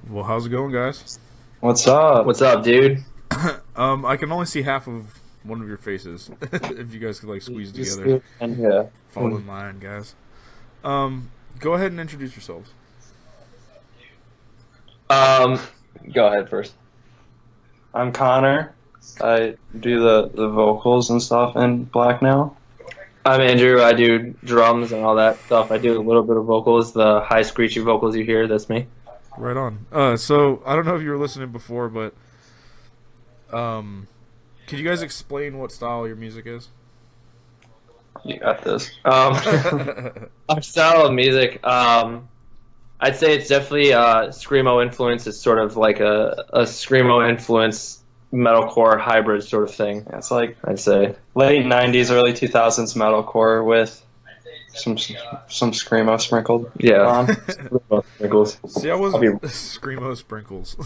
Well, how's it going, guys? What's up? What's up, dude? I can only see half of one of your faces. If you guys could like squeeze Just together, and yeah. fall in line, guys. Go ahead and introduce yourselves. Um, Go ahead first. I'm Connor. I do the vocals and stuff in Black now. I'm Andrew. I do drums and all that stuff. I do a little bit of vocals, the high screechy vocals you hear. That's me. Right on. So I don't know if you were listening before, but could you guys explain what style your music is? You got this. Our style of music, I'd say it's definitely screamo influence. It's sort of like a screamo influence metalcore hybrid sort of thing. Yeah, it's like I'd say. late '90s, early 2000s metalcore with some screamo sprinkled Yeah. on. Sprinkles. See, I I'll be- wasn't screamo sprinkles.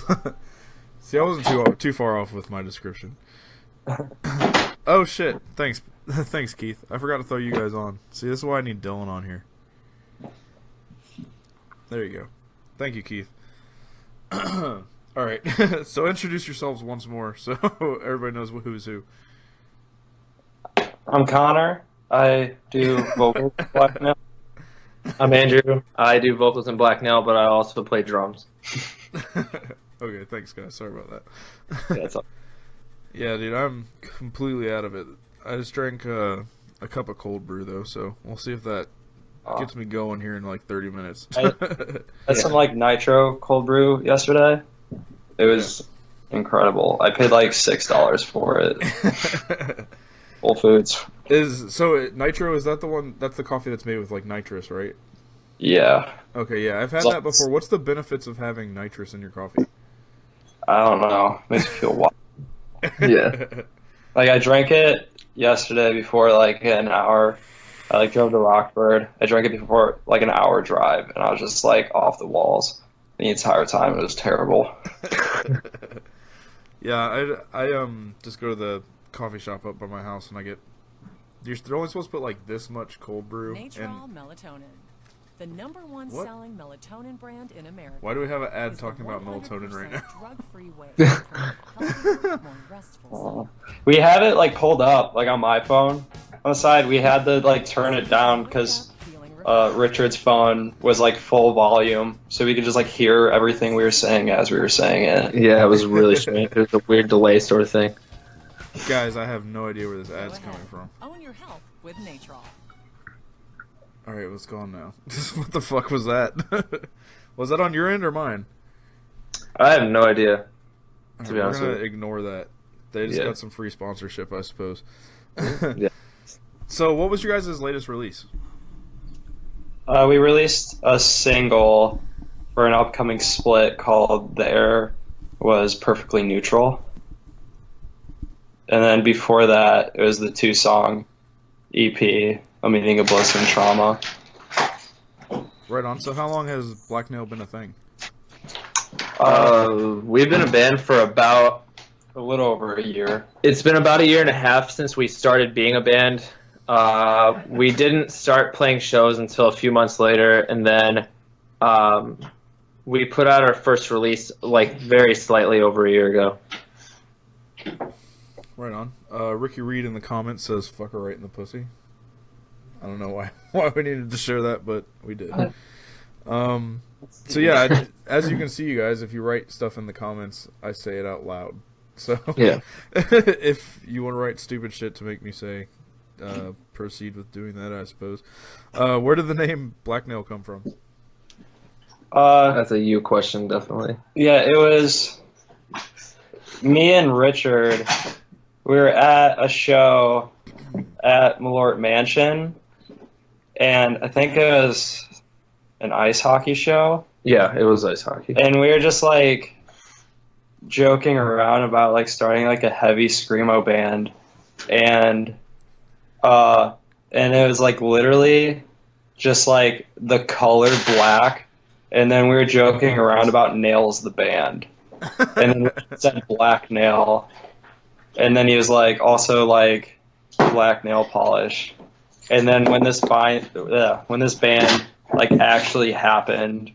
See, I wasn't too far off with my description. Oh shit! Thanks, thanks, Keith. I forgot to throw you guys on. See, this is why I need Dylan on here. There you go. Thank you, Keith. All right. So introduce yourselves once more, so everybody knows who's who. I'm Connor. I do vocals in Black now. I'm Andrew. I do vocals in Black now, but I also play drums. Okay, thanks, guys. Sorry about that. Yeah, that's all. Yeah, dude, I'm completely out of it. I just drank a cup of cold brew though, so we'll see if that gets me going here in like 30 minutes. I had some like nitro cold brew yesterday. It was incredible. I paid like $6 for it. Whole Foods. Nitro, is that the one? That's the coffee that's made with like nitrous, right? Yeah. Okay, yeah, I've had that before. What's the benefits of having nitrous in your coffee? I don't know. Makes me feel wild. Yeah. Like I drank it yesterday before like an hour. I like drove to Rockford. I drank it before like an hour drive, and I was just like off the walls the entire time. It was terrible. Yeah, I just go to the coffee shop up by my house and I get. They're only supposed to put like this much cold brew. Natural melatonin, the #1 What? selling melatonin brand in America. Why do we have an ad is talking the about melatonin right 100% now? Drug-free way to healthier, more restful sleep. We have it like pulled up like on my phone on the side. We had to like turn it down because Richard's phone was like full volume, so we could just like hear everything we were saying as we were saying it. Yeah, it was really strange. It was a weird delay sort of thing. Guys, I have no idea where this ad's coming from. Own your health with Natrol. Alright, what's going on now? What the fuck was that? Was that on your end or mine? I have no idea. Alright, To be we're honest gonna with you. ignore that. They just Yeah. got some free sponsorship, I suppose. Yeah. So, what was your guys' latest release? We released a single for an upcoming split called "The Air Was Perfectly Neutral," and then before that, it was the 2-song EP, "A Meaning of Bliss and Trauma." Right on. So, how long has Black Nail been a thing? We've been a band for about. A little over a year. It's been about a year and a half since we started being a band. We didn't start playing shows until a few months later, and then we put out our first release like very slightly over a year ago. Right on. Ricky Reed in the comments says "fuck her right in the pussy." I don't know why we needed to share that, but we did. So yeah, as you can see, you guys, if you write stuff in the comments, I say it out loud. So Yeah. if you want to write stupid shit to make me say, proceed with doing that, I suppose. Where did the name Black Nail come from? That's a you question, definitely. Yeah, it was me and Richard. We were at a show at Malort Mansion, and I think it was an ice hockey show. Yeah, it was ice hockey. And we were just like joking around about like starting like a heavy screamo band, and it was like literally just like the color black, and then we were joking around about Nails the band, and then we said Black Nail, and then he was like also like black nail polish, and then when this band like actually happened,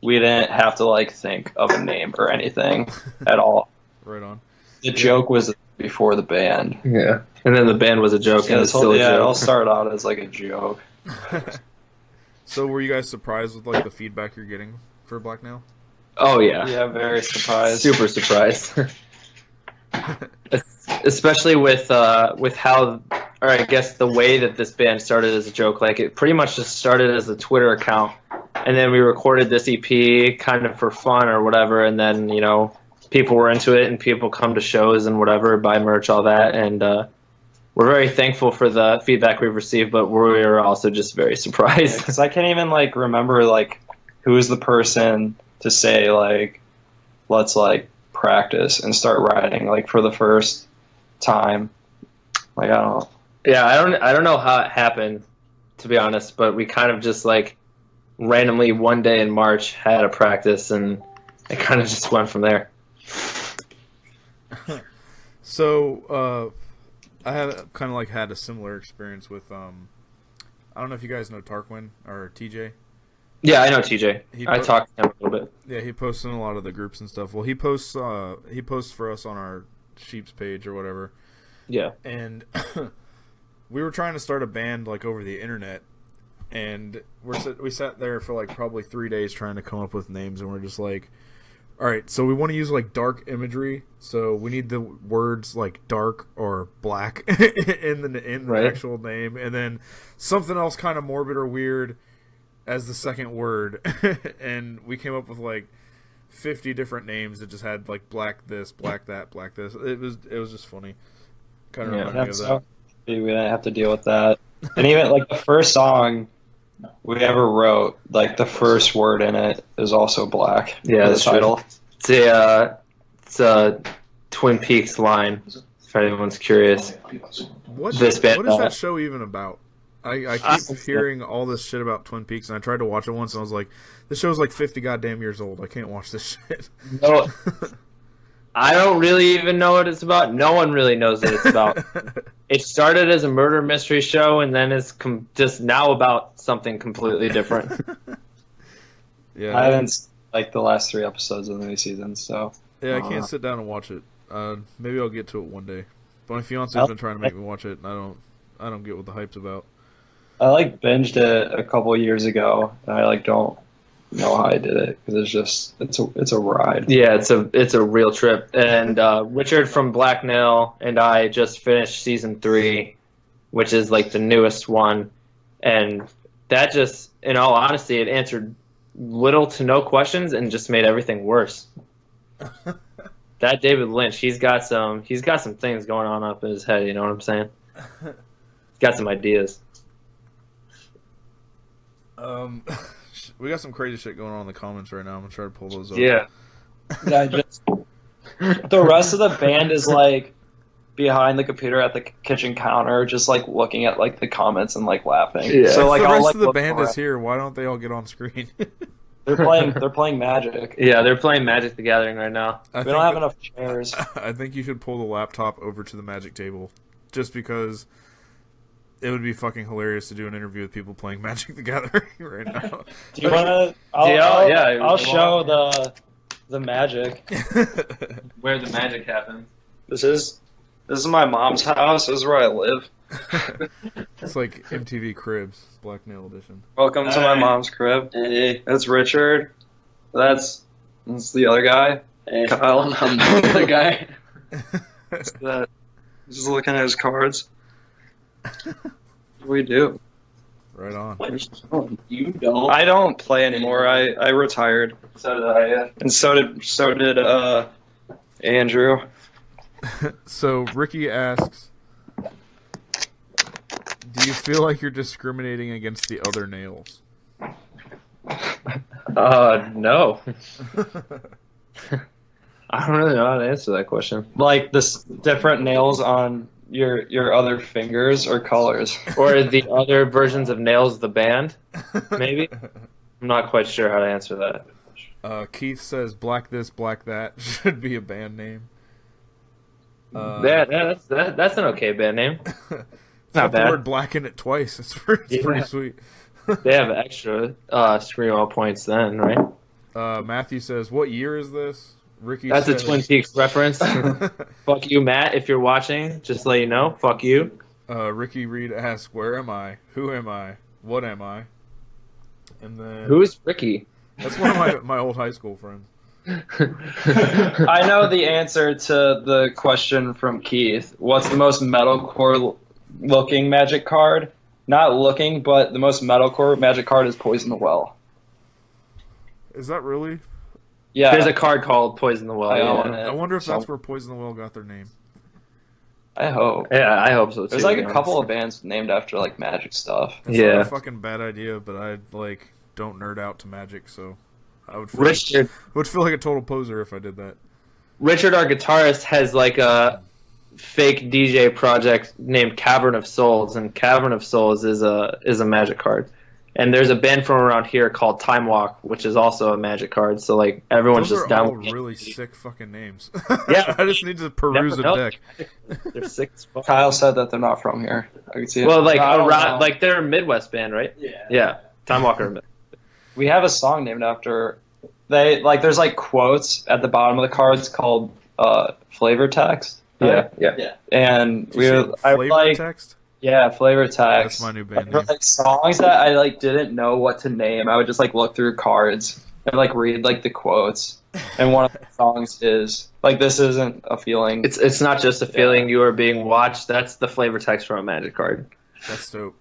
we didn't have to like think of a name or anything at all. Right on. The joke was before the band. Yeah. And then the band was a joke, and it's still a it all joke. started out as like a joke. So were you guys surprised with like the feedback you're getting for Black Nail? Oh yeah. Yeah, very surprised. Super surprised. Especially with how, or I guess the way that this band started as a joke. Like it pretty much just started as a Twitter account, and then we recorded this EP kind of for fun or whatever, and then people were into it, and people come to shows and whatever, buy merch, all that, and we're very thankful for the feedback we've received, but we're also just very surprised. Because I can't even like remember like who was the person to say like let's like practice and start writing like for the first time. Like I don't know. Yeah, I don't know how it happened, to be honest, but we kind of just like randomly one day in March had a practice, and it kind of just went from there. So, I have kind of like had a similar experience with I don't know if you guys know Tarquin or TJ. Yeah, I know TJ. I talked to him a little bit. Yeah, he posts in a lot of the groups and stuff. Well, he posts for us on our Sheeps page or whatever. Yeah. And we were trying to start a band like over the internet, and we sat there for like probably 3 days trying to come up with names, and we're just like, all right, so we want to use like dark imagery, so we need the words like dark or black in the actual name, and then something else kind of morbid or weird as the second word. And we came up with like 50 different names that just had like black this, black that, black this. It was just funny. Kind of reminded me of that. We didn't have to deal with that. And even like the first song we ever wrote, like the first word in it is also black. Yeah, the title. It's a Twin Peaks line, if anyone's curious. What is that show even about? I keep hearing all this shit about Twin Peaks, and I tried to watch it once, and I was like, this show's like 50 goddamn years old. I can't watch this shit. No, I don't really even know what it's about. No one really knows what it's about. It started as a murder mystery show, and then it's just now about something completely different. Yeah, I haven't like the last 3 episodes of the new season, so yeah, I can't sit down and watch it. Maybe I'll get to it one day. But my fiance's been trying to make me watch it, and I don't get what the hype's about. I like binged it a couple of years ago, and I like don't know how I did it because it's a ride. Yeah, it's a real trip. And Richard from Black Nail and I just finished season 3, which is like the newest one, and that just, in all honesty, it answered little to no questions and just made everything worse. That David Lynch, he's got some things going on up in his head. You know what I'm saying? He's got some ideas. We got some crazy shit going on in the comments right now. I'm gonna try to pull those up. Yeah. The rest of the band is like behind the computer at the kitchen counter, just like looking at like the comments and like laughing. Yeah. So like the all rest like, of the band is here. Why don't they all get on screen? They're playing Magic. Yeah, they're playing Magic the Gathering right now. We don't have enough chairs. I think you should pull the laptop over to the Magic table, just because it would be fucking hilarious to do an interview with people playing Magic the Gathering right now. Do you want to? I'll show the Magic. Where the magic happens. This is my mom's house. This is where I live. It's like MTV Cribs, Black Nail Edition. Welcome to my mom's crib. Hey, that's Richard. That's the other guy. Hey. Kyle. I'm the other guy. Just looking at his cards. What do we do? Right on. You don't. I don't play anymore. I retired. So did I. Yeah. And so did Andrew. So Ricky asks, do you feel like you're discriminating against the other nails? No. I don't really know how to answer that question. Like this different nails on your other fingers or colors, or the other versions of Nails the band, maybe. I'm not quite sure how to answer that. Keith says "Black This, Black That" should be a band name. That's an okay band name. Not bad. The word "black" in it twice. It's pretty sweet. They have extra screamo points then, right? Matthew says, "What year is this?" Ricky That's says, a Twin Peaks reference. Fuck you, Matt. If you're watching, just to let you know. Fuck you. Ricky Reed asks, "Where am I? Who am I? What am I?" And then Who's Ricky? that's one of my old high school friends. I know the answer to the question from Keith. What's the most metalcore looking Magic card? Not looking, but the most metalcore Magic card is Poison the Well. Is that really? Yeah. There's a card called Poison the Well. I Yeah. own it. I wonder if So- that's where Poison the Well got their name. I hope. Yeah, I hope so too. There's like to a be couple of honest. bands named after like Magic stuff. It's not Yeah. a fucking bad idea, but I like don't nerd out to Magic, so I would Richard, feel like a total poser if I did that. Richard, our guitarist, has like a fake DJ project named Cavern of Souls, and Cavern of Souls is a Magic card. And there's a band from around here called Time Walk, which is also a Magic card. So like everyone's Those just are down. all with it. really sick fucking names. Yeah. I just need to peruse a Never know. deck. They're sick as fuck. Kyle said that they're not from here. I can see it. Well, like I don't around, know. like they're a Midwest band, right? Yeah. Time Walker. We have a song named after they like. There's like quotes at the bottom of the cards called flavor text. Right? Yeah. And Did you say I flavor like text? flavor text. That's my new band For name. like songs that I like didn't know what to name. I would just like look through cards and like read like the quotes. And one of the songs is like, "This isn't a feeling." It's not just a feeling you are being watched. That's the flavor text from a Magic card. That's dope.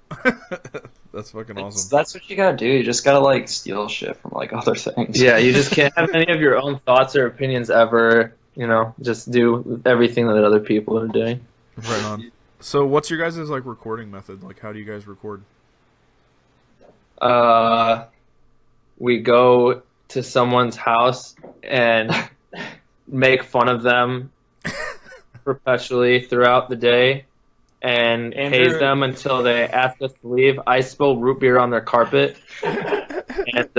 That's fucking It's- awesome. That's what you gotta do. You just gotta like steal shit from like other things. Yeah, you just can't have any of your own thoughts or opinions ever. You know, just do everything that other people are doing. Right on. So, what's your guys' like recording method? Like, how do you guys record? We go to someone's house and make fun of them perpetually throughout the day and Andrew- haze them until they ask us to leave. I spill root beer on their carpet. And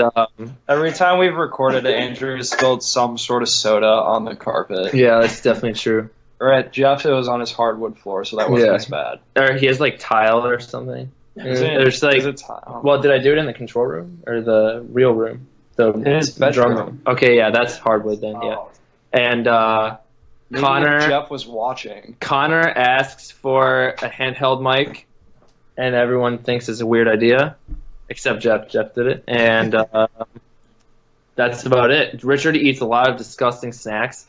Every time we've recorded it, Andrew has spilled some sort of soda on the carpet. yeah, that's definitely true. Or at Jeff, it was on his hardwood floor, so that wasn't Yeah. as bad. Or he has like tile or something. Is it- There's like, is it tile? well, did I do it in the control room or the real room? The his drum bedroom. room. Okay, yeah, that's hardwood then. Yeah, and Maybe Connor- Jeff was watching. Connor asks for a handheld mic, and everyone thinks it's a weird idea, except Jeff. Jeff did it, and that's about it. Richard eats a lot of disgusting snacks.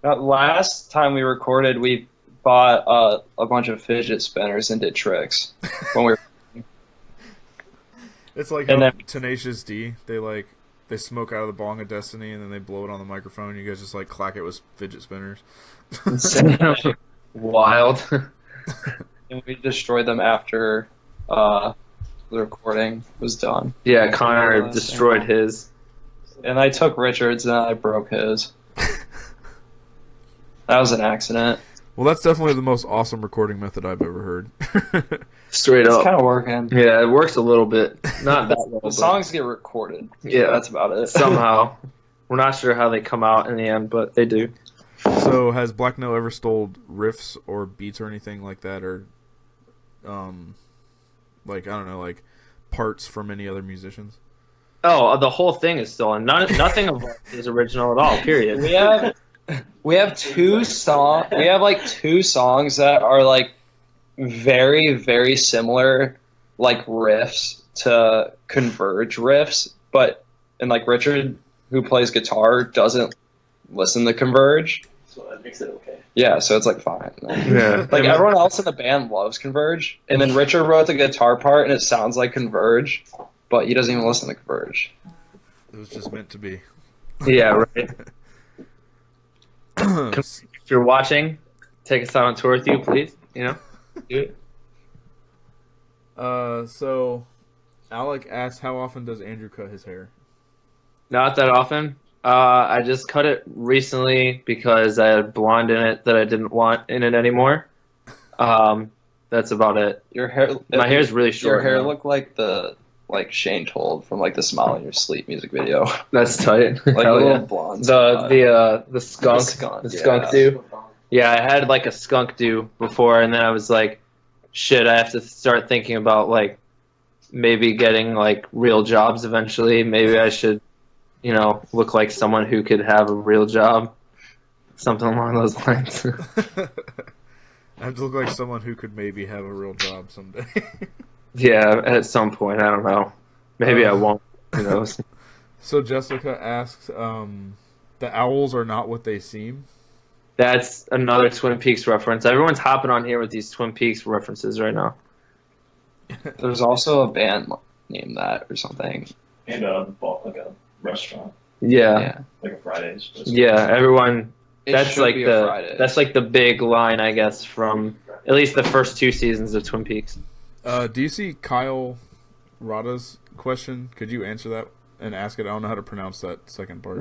Last time we recorded, we bought a bunch of fidget spinners and did tricks when we were. It's like And how then- Tenacious D. They smoke out of the bong of destiny, and then they blow it on the microphone. You guys just like clack it with fidget spinners. Wild. And we destroyed them after the recording was done. Yeah, Connor destroyed his. And I took Richard's and I broke his. That was an accident. Well, that's definitely the most awesome recording method I've ever heard. Straight It's up. kind of working. Yeah, it works a little bit. Not that well, The but songs get recorded. So Yeah. that's about it. somehow. We're not sure how they come out in the end, but they do. So, has Black Note ever stole riffs or beats or anything like that, or, like I don't know, like parts from any other musicians? Oh, the whole thing is stolen. Nothing of it is original at all. Period. We have two songs. We have like two songs that are like very, very similar, like riffs to Converge riffs, but and like Richard, who plays guitar, doesn't listen to Converge. So that makes it okay. Yeah, so it's like fine. Yeah. Like everyone else in the band loves Converge, and then Richard wrote the guitar part, and it sounds like Converge, but he doesn't even listen to Converge. It was just meant to be. Yeah, right. If you're watching, take us out on tour with you, please. You know, do it. So Alec asked, how often does Andrew cut his hair? Not that often. I just cut it recently because I had blonde in it that I didn't want in it anymore. That's about it. Your hair, My hair's really short. Your hair now. looked like Shane Told from like the Smile in Your Sleep music video, That's tight. like a Hell little yeah. blonde. The skunk skunk, the yeah. skunk do. Yeah, I had like a skunk do before, and then I was like, shit, I have to start thinking about like maybe getting like real jobs eventually. Maybe I should look like someone who could have a real job. Something along those lines. I have to look like someone who could maybe have a real job someday. Yeah, at some point. I don't know. Maybe I won't. Who knows? So Jessica asks, the owls are not what they seem. That's another Twin Peaks reference. Everyone's hopping on here with these Twin Peaks references right now. There's also a band named that or something. And like a restaurant, Yeah. like a Fridays. Yeah, everyone. It That's should like be a Fridays. that's like the big line, I guess, from at least the first 2 seasons of Twin Peaks. Do you see Kyle Rada's question? Could you answer that and ask it? I don't know how to pronounce that second part.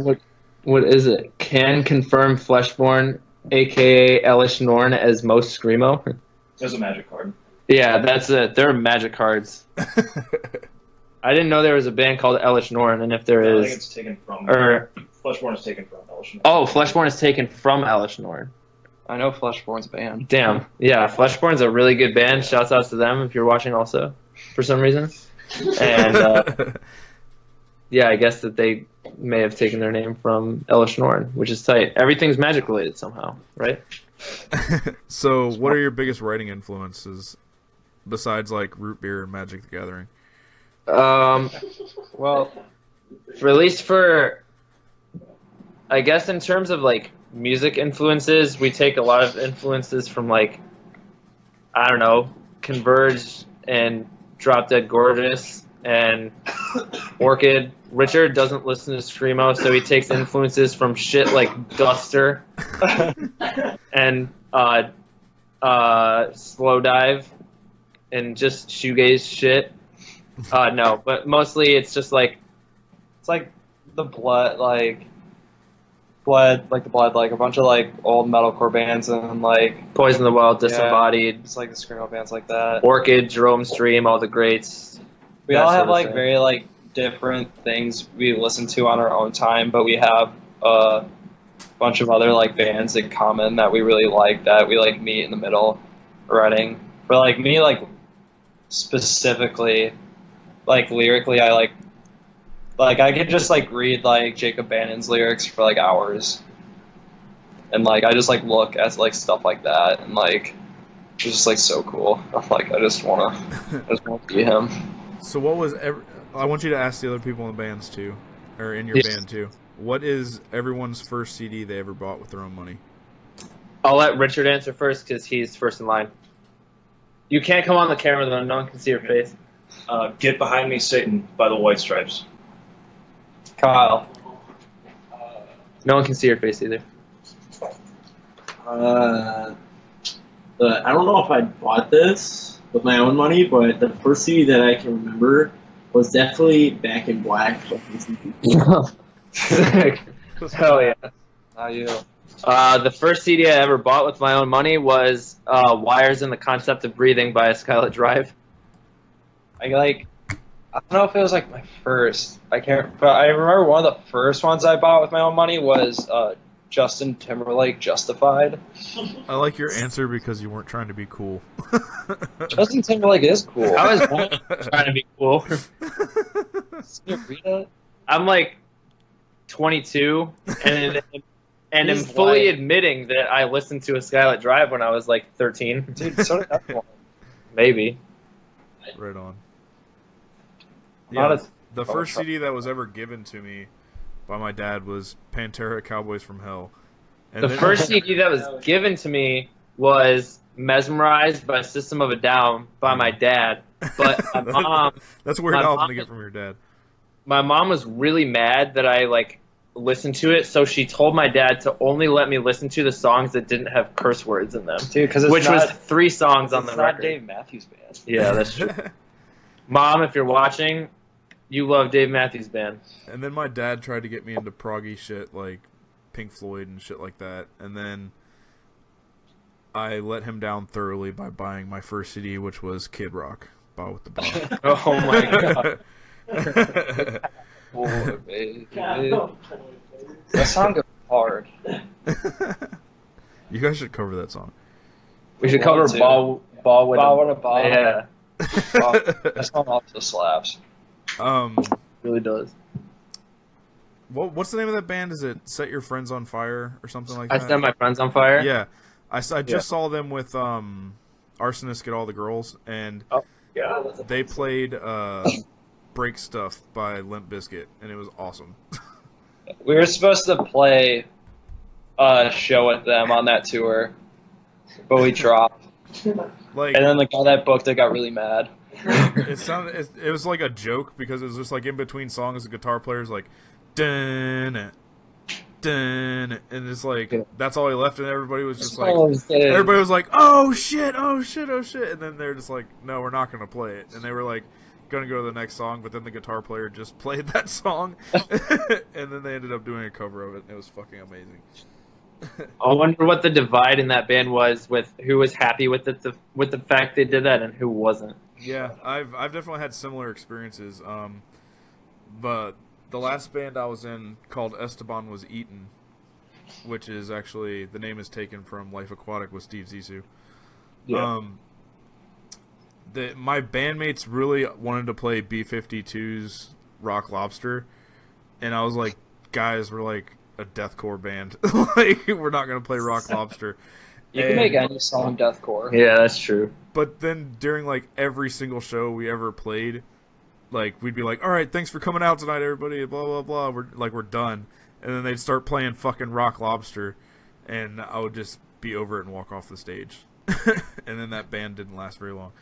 What is it? Can confirm Fleshborn, aka Elish Norn, as most Screamo. There's a magic card. Yeah, that's it. They're magic cards. I didn't know there was a band called Elish Norn, and if there I think is, it's taken from. or Fleshborn is taken from Elishnorn. oh, Fleshborn is taken from Elish Norn. I know Fleshborn's band. Damn. Yeah, Fleshborn's a really good band. Shouts out to them if you're watching also, for some reason. And yeah, I guess that they may have taken their name from Elish Norn, which is tight. Everything's magic related somehow, right? So, what are your biggest writing influences besides like Root Beer and Magic the Gathering? Well, at least for, I guess in terms of like music influences, we take a lot of influences from like, I don't know, Converge and Drop Dead Gorgeous and Orchid. Richard doesn't listen to Screamo, so he takes influences from shit like Guster and Slow Dive and just shoegaze shit. No, but mostly it's just like It's like the Blood, like a bunch of like old metalcore bands and like Poison the Well, Disembodied, it's like the screamo bands like that. Orchid, Jerome Stream, all the greats. We that all sort have of like thing. very like different things we listen to on our own time, but we have a bunch of other like bands in common that we really like that we like meet in the middle writing. For like me, like specifically, like lyrically, I like I could just like read like Jacob Bannon's lyrics for like hours, and like I just like look at like stuff like that, and like it's just like so cool. Like I just wanna be him. So, what was I want you to ask the other people in the bands too, or in your Yes. band too. What is everyone's first CD they ever bought with their own money? I'll let Richard answer first because he's first in line. You can't come on the camera though; no one can see your face. Get Behind Me, Satan by the White Stripes. Kyle. No one can see your face either. I don't know if I bought this with my own money, but the first CD that I can remember was definitely Back in Black. Hell yeah! How you? The first CD I ever bought with my own money was "Wires and the Concept of Breathing" by Skylit Drive. I don't know if it was like my first. I can't, but I remember one of the first ones I bought with my own money was Justin Timberlake, Justified. I like your answer because you weren't trying to be cool. Justin Timberlake is cool. I was trying to be cool. Did you read it? I'm like 22 and am He's fully lying. admitting that I listened to a Skylit Drive when I was like 13. Dude, so did everyone. Maybe. Right on. Not Yeah, as- the first CD that was ever given to me by my dad was Pantera, Cowboys from Hell. And The then- first CD that was given to me was Mesmerized by System of a Down by my dad. But That's a weird my album mom- to get from your dad. my mom was really mad that I like listened to it, so she told my dad to only let me listen to the songs that didn't have curse words in them. Dude, because Which was 3 songs on it's the not record. Dave Matthews Band. Yeah, that's true. Mom, if you're watching, you love Dave Matthews Band. And then my dad tried to get me into proggy shit like Pink Floyd and shit like that. And then I let him down thoroughly by buying my first CD, which was Kid Rock, Bow with the Bow. Oh my god. Oh, baby. That song goes hard. You guys should cover that song. We should cover Too. Ball with Ball with a Ball. Yeah, That song also slaps. really does. What's the name of that band? Is it Set Your Friends on Fire or something like I that? Set My Friends on Fire. Yeah, I just saw them with Arsonist Get All the Girls, and Yeah. they played Break Stuff by Limp Bizkit, and it was awesome. We were supposed to play a show with them on that tour, but we dropped. Like, And then the guy that booked it got really mad. it was like a joke because it was just like in between songs, the guitar player's like, dun, dun, and it's like that's all he left, and everybody was just like, everybody was like, oh shit, oh shit, oh shit, and then they're just like, no, we're not gonna play it, and they were like gonna go to the next song, but then the guitar player just played that song, and then they ended up doing a cover of it, and it was fucking amazing. I wonder what the divide in that band was with who was happy with the fact they did that and who wasn't. Yeah, I've definitely had similar experiences. But the last band I was in called Esteban Was Eaten, which is actually the name is taken from Life Aquatic with Steve Zissou. Yeah. My bandmates really wanted to play B-52's Rock Lobster, and I was like, guys, we're like a deathcore band. Like, we're not gonna play Rock Lobster. You can make any song deathcore. Yeah, that's true. But then during like every single show we ever played, like we'd be like, all right, thanks for coming out tonight, everybody. Blah blah blah. We're done, and then they'd start playing fucking Rock Lobster, and I would just be over it and walk off the stage. And then that band didn't last very long.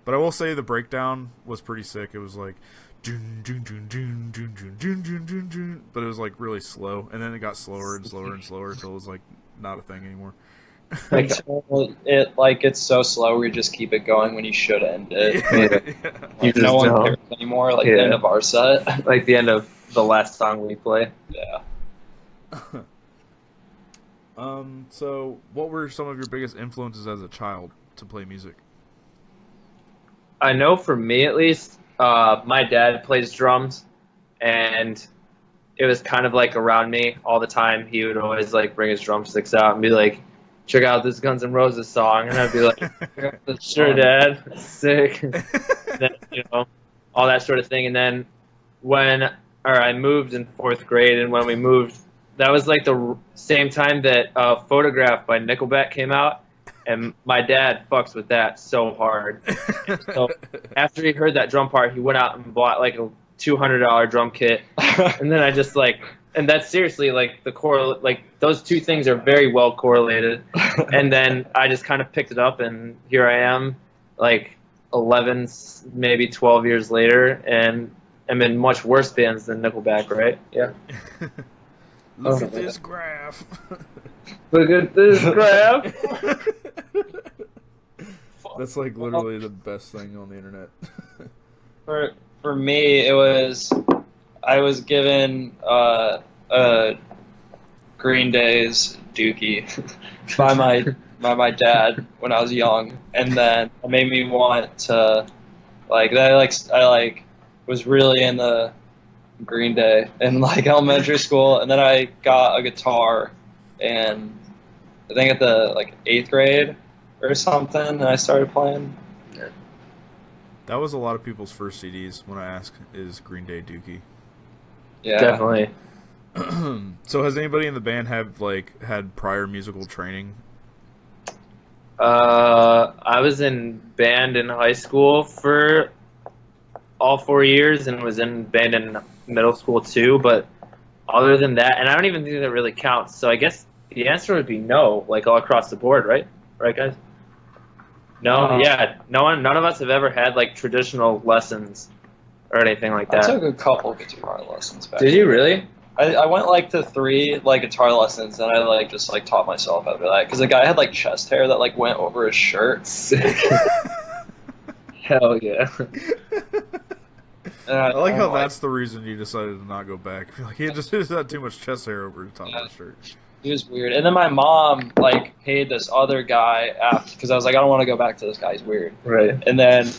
But I will say the breakdown was pretty sick. It was like, dun, dun, dun, dun, dun, dun, dun, dun, dun, dun, but it was like really slow, and then it got slower and slower and slower until it was like not a thing anymore. Until it's so slow we just keep it going when you should end it. Yeah. Like, no one cares anymore, like the end of our set. Like the end of the last song we play. Yeah. So what were some of your biggest influences as a child to play music? I know for me at least, my dad plays drums, and it was kind of like around me all the time. He would always like bring his drumsticks out and be like, check out this Guns N' Roses song, and I'd be like, sure, Dad, sick. And then, all that sort of thing. And then I moved in 4th grade, and when we moved, that was like the same time that Photograph by Nickelback came out, and my dad fucks with that so hard. So after he heard that drum part, he went out and bought like a $200 drum kit, and then I just like. And that's seriously like those two things are very well correlated. And then I just kind of picked it up, and here I am, like 11, maybe 12 years later, and I'm in much worse bands than Nickelback, right? Yeah. Look at this graph. Look at this graph. That's like literally the best thing on the internet. For me, I was given Green Day's Dookie by my dad when I was young, and then it made me want to I was really into Green Day in like elementary school, and then I got a guitar, and I think at the like 8th grade or something, and I started playing. That was a lot of people's first CDs when I asked, is Green Day Dookie? Yeah, Definitely. So has anybody in the band had prior musical training? I was in band in high school for all 4 years, and was in band in middle school too, but other than that, and I don't even think that really counts, so I guess the answer would be no, like all across the board, right? Right, guys? No, yeah, none of us have ever had like traditional lessons or anything like that. I took a couple guitar lessons back. Did you really? I went like to 3 like guitar lessons, and I like just like taught myself how to do that because the guy had like chest hair that like went over his shirt. Hell yeah. I like how that's the reason you decided to not go back. Like he just had too much chest hair over the top of his shirt. He was weird. And then my mom like paid this other guy after because I was like, I don't want to go back to this guy. He's weird. Right. And then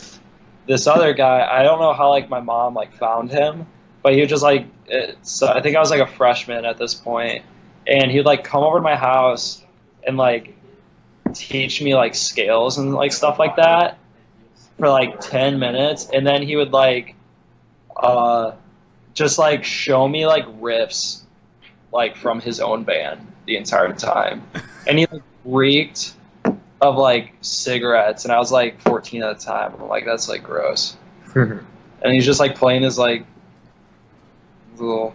this other guy, I don't know how like my mom like found him, but he was just like, I think I was like a freshman at this point, and he'd like come over to my house and like teach me like scales and like stuff like that for like 10 minutes, and then he would like just like show me like riffs like from his own band the entire time, and he like reeked of like cigarettes, and I was like 14 at the time. I'm like, that's like gross. And he's just like playing his like little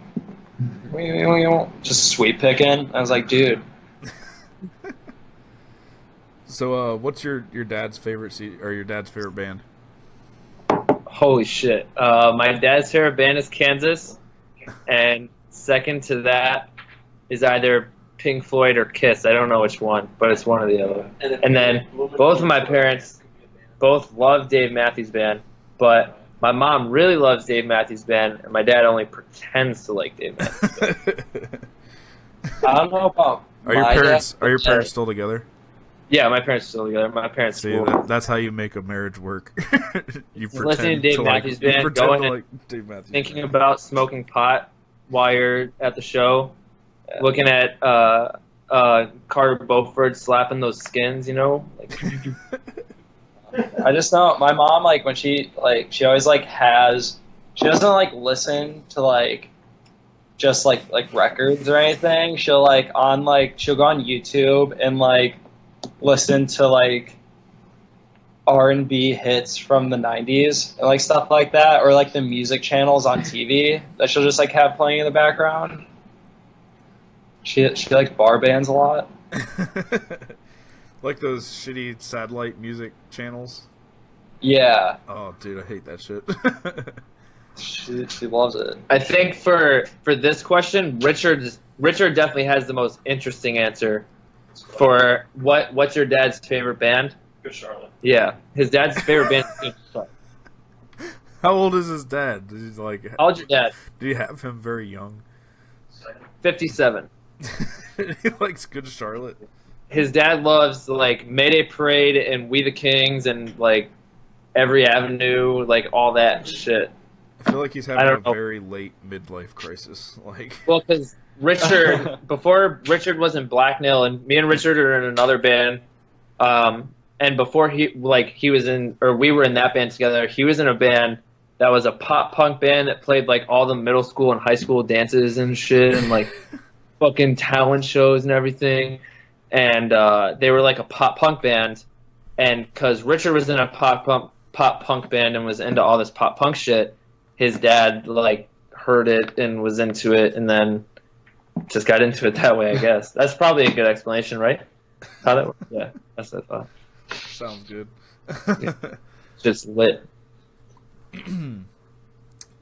just sweet picking. I was like, dude. So, what's your dad's favorite or your dad's favorite band? Holy shit. My dad's favorite band is Kansas, and second to that is either Pink Floyd or Kiss. I don't know which one, but it's one or the other. And then both of my parents both love Dave Matthews Band, but my mom really loves Dave Matthews Band, and my dad only pretends to like Dave Matthews Band. I don't know about Are your parents still together? Yeah, my parents are still together. My parents See, that's how you make a marriage work. You pretend listening to Dave Matthews Band, going and Dave Matthews thinking Band. about smoking pot while you're at the show, looking at Carter Beauford slapping those skins, you know? Like, I just know my mom, like, when she always like she doesn't like listen to like just like records or anything. She'll go on YouTube and like listen to like R&B hits from the 90s and like stuff like that, or like the music channels on TV that she'll just like have playing in the background. She likes bar bands a lot. Like those shitty satellite music channels? Yeah. Oh, dude, I hate that shit. She loves it. I think for this question, Richard definitely has the most interesting answer for what's your dad's favorite band? Good Charlotte. Yeah, his dad's favorite band is Good Charlotte. How old is his dad? He's like, How old's your dad? do you have him very young? 57. He likes Good Charlotte. His dad loves like Mayday Parade and We the Kings and like Every Avenue, like all that shit. I feel like he's having a very late midlife crisis. Like, well, because Richard, before Richard was in Black Nail, and me and Richard are in another band, and before he was in, or we were in that band together, he was in a band that was a pop punk band that played like all the middle school and high school dances and shit, and like fucking talent shows and everything. And they were like a pop punk band, and because Richard was in a pop punk band and was into all this pop punk shit, his dad like heard it and was into it, and then just got into it that way. I guess that's probably a good explanation, right? How that works? Yeah, that's what I thought. sounds good. Yeah. Just lit.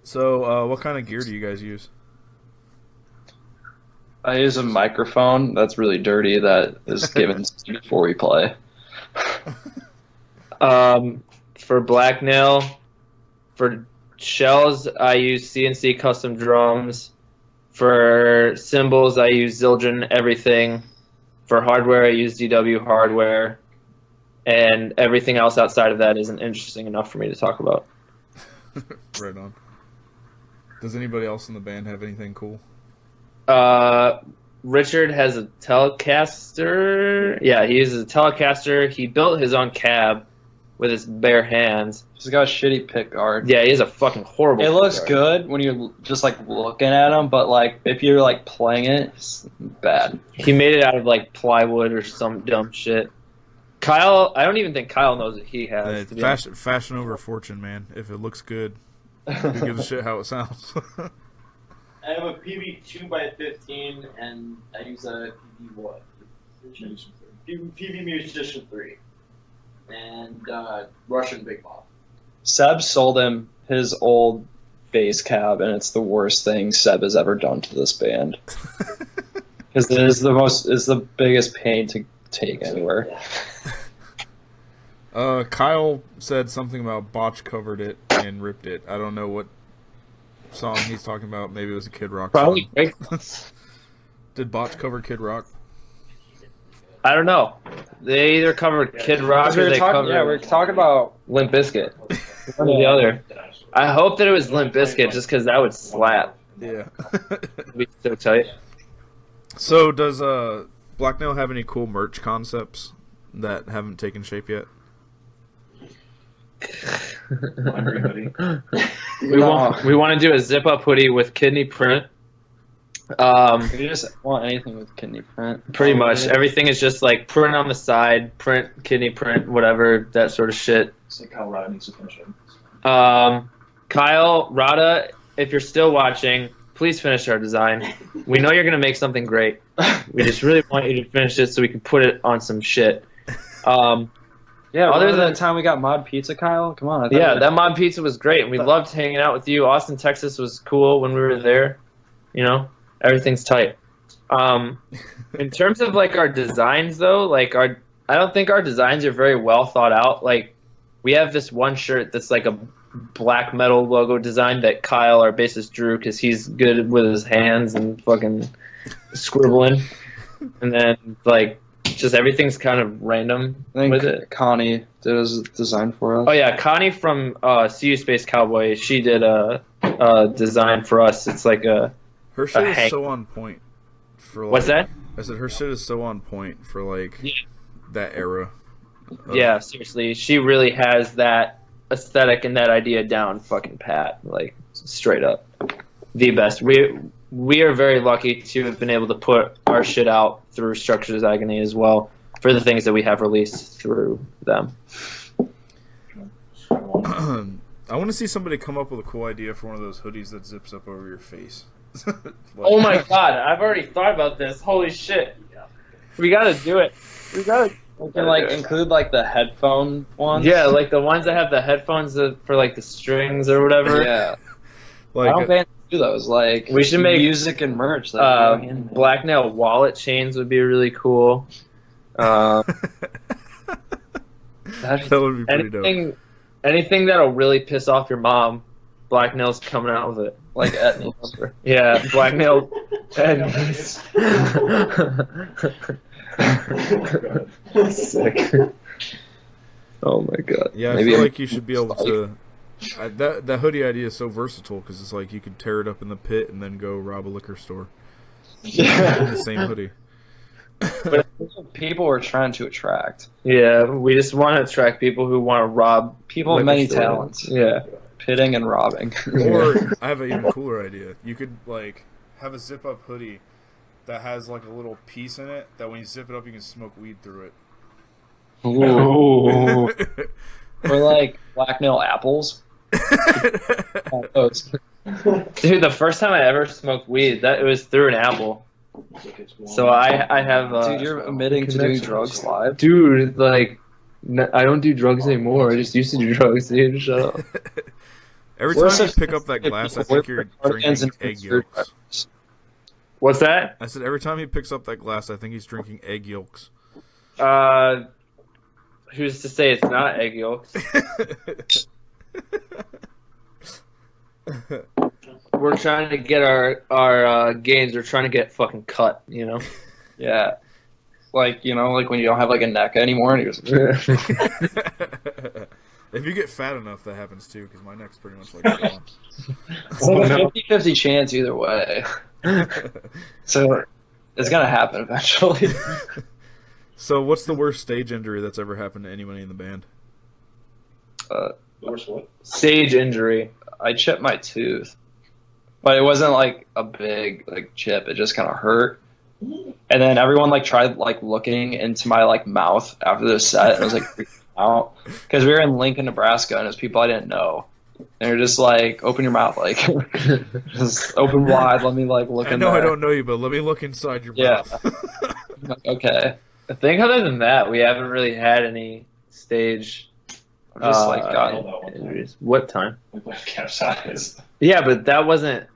So, what kind of gear do you guys use? I use a microphone that's really dirty that is given before we play. For Black Nail, for shells, I use CNC custom drums. For cymbals, I use Zildjian everything. For hardware, I use DW hardware. And everything else outside of that isn't interesting enough for me to talk about. Right on. Does anybody else in the band have anything cool? Richard has a Telecaster. Yeah, he uses a Telecaster. He built his own cab with his bare hands. He's got a shitty pick guard. Yeah, he has a fucking horrible It looks pick guard. good when you're just like looking at him, but like if you're like playing it, it's bad. He made it out of like plywood or some dumb shit. Kyle, I don't even think Kyle knows what he has. to be honest. Fashion over fortune, man. If it looks good, who gives a shit how it sounds? I have a PB 2x15, and I use a PB what? PB Musician 3. And Russian Big Bob. Seb sold him his old bass cab, and it's the worst thing Seb has ever done to this band. Because it's the biggest pain to take anywhere. Kyle said something about Botch covered it and ripped it. I don't know what song he's talking about. Maybe it was a Kid Rock song. Probably. Did Botch cover Kid Rock? I don't know. They either covered Kid Rock or they covered we're talking about Limp Bizkit. One or the other. I hope that it was Limp Bizkit just because that would slap. Yeah. It'd be so tight. So does Black Nail have any cool merch concepts that haven't taken shape yet? Laundry hoodie. We want to do a zip up hoodie with kidney print. You just want anything with kidney print. Pretty much everything is just like print on the side, print, kidney print, whatever, that sort of shit. It's like how Rod needs to finish it. Kyle, Rada, if you're still watching, please finish our design. We know you're gonna make something great. We just really want you to finish it so we can put it on some shit. Yeah, Other other than- than the time we got mod pizza, Kyle, come on. I thought Yeah, we- that Mod Pizza was great, and we loved hanging out with you. Austin, Texas was cool when we were there. You know, everything's tight. In terms of like our designs, though, like I don't think our designs are very well thought out. Like, we have this one shirt that's like a black metal logo design that Kyle, our bassist, drew because he's good with his hands and fucking scribbling. And then like just everything's kind of random I think with it. Connie did his design for us. Oh yeah, Connie from See You Space Cowboy. She did a design for us. It's like a Her shit Hank. is so on point for like, what's that? I said her shit is so on point for like Yeah. that era. Yeah, seriously, she really has that aesthetic and that idea down, fucking pat, like straight up, the best. We are very lucky to have been able to put our shit out through Structures Agony as well for the things that we have released through them. I want to see somebody come up with a cool idea for one of those hoodies that zips up over your face. Like- Oh my god, I've already thought about this. Holy shit, we gotta do it. We gotta. We can like include like the headphone ones. Yeah, like the ones that have the headphones for like the strings or whatever. Yeah. like, I don't bands do those. Like We should make music and merch. That would be handmade. Black Nail wallet chains would be really cool. That'd that would be pretty dope. anything that'll really piss off your mom, Black Nail's coming out with it. like Etnies. Yeah, Black Nail. Sick. Oh my god. Yeah, I Maybe feel I'm- like you should be able to. That hoodie idea is so versatile because it's like you could tear it up in the pit and then go rob a liquor store in the same hoodie. But people we're trying to attract. Yeah, we just want to attract people who want to rob People of liquor many stores. talents. Yeah. Pitting and robbing. Or I have an even cooler idea. You could like have a zip up hoodie that has like a little piece in it that when you zip it up you can smoke weed through it. Ooh. Or like black nail apples. Those. Dude, the first time I ever smoked weed, it was through an apple. So I have. Dude, you're admitting to doing drugs live. Dude, like, I don't do drugs anymore. I just used to do drugs, dude. Shut up. Every Worse time you if- pick up that glass, I think you're drinking egg yolks. What's that? I said every time he picks up that glass, I think he's drinking egg yolks. Who's to say it's not egg yolks? We're trying to get our gains. We're trying to get fucking cut, you know? Yeah. Like, you know, like when you don't have like a neck anymore and you're just If you get fat enough, that happens too, because my neck's pretty much like gone. it's like a 50-50 chance either way. So it's gonna happen eventually. So, what's the worst stage injury that's ever happened to anybody in the band? The worst what? Stage injury. I chipped my tooth. But it wasn't like a big like chip, it just kinda hurt. And then everyone like tried like looking into my like mouth after the set and I was like freaking out. Because we were in Lincoln, Nebraska and there's people I didn't know. And they're just like, open your mouth, like just open wide, let me like look I in know there. I don't know you, but let me look inside your Yeah. mouth. I'm like, okay. I think other than that, we haven't really had any stage I've just like I gotten know that one time. injuries. What time? We played capsize. Yeah, but that wasn't.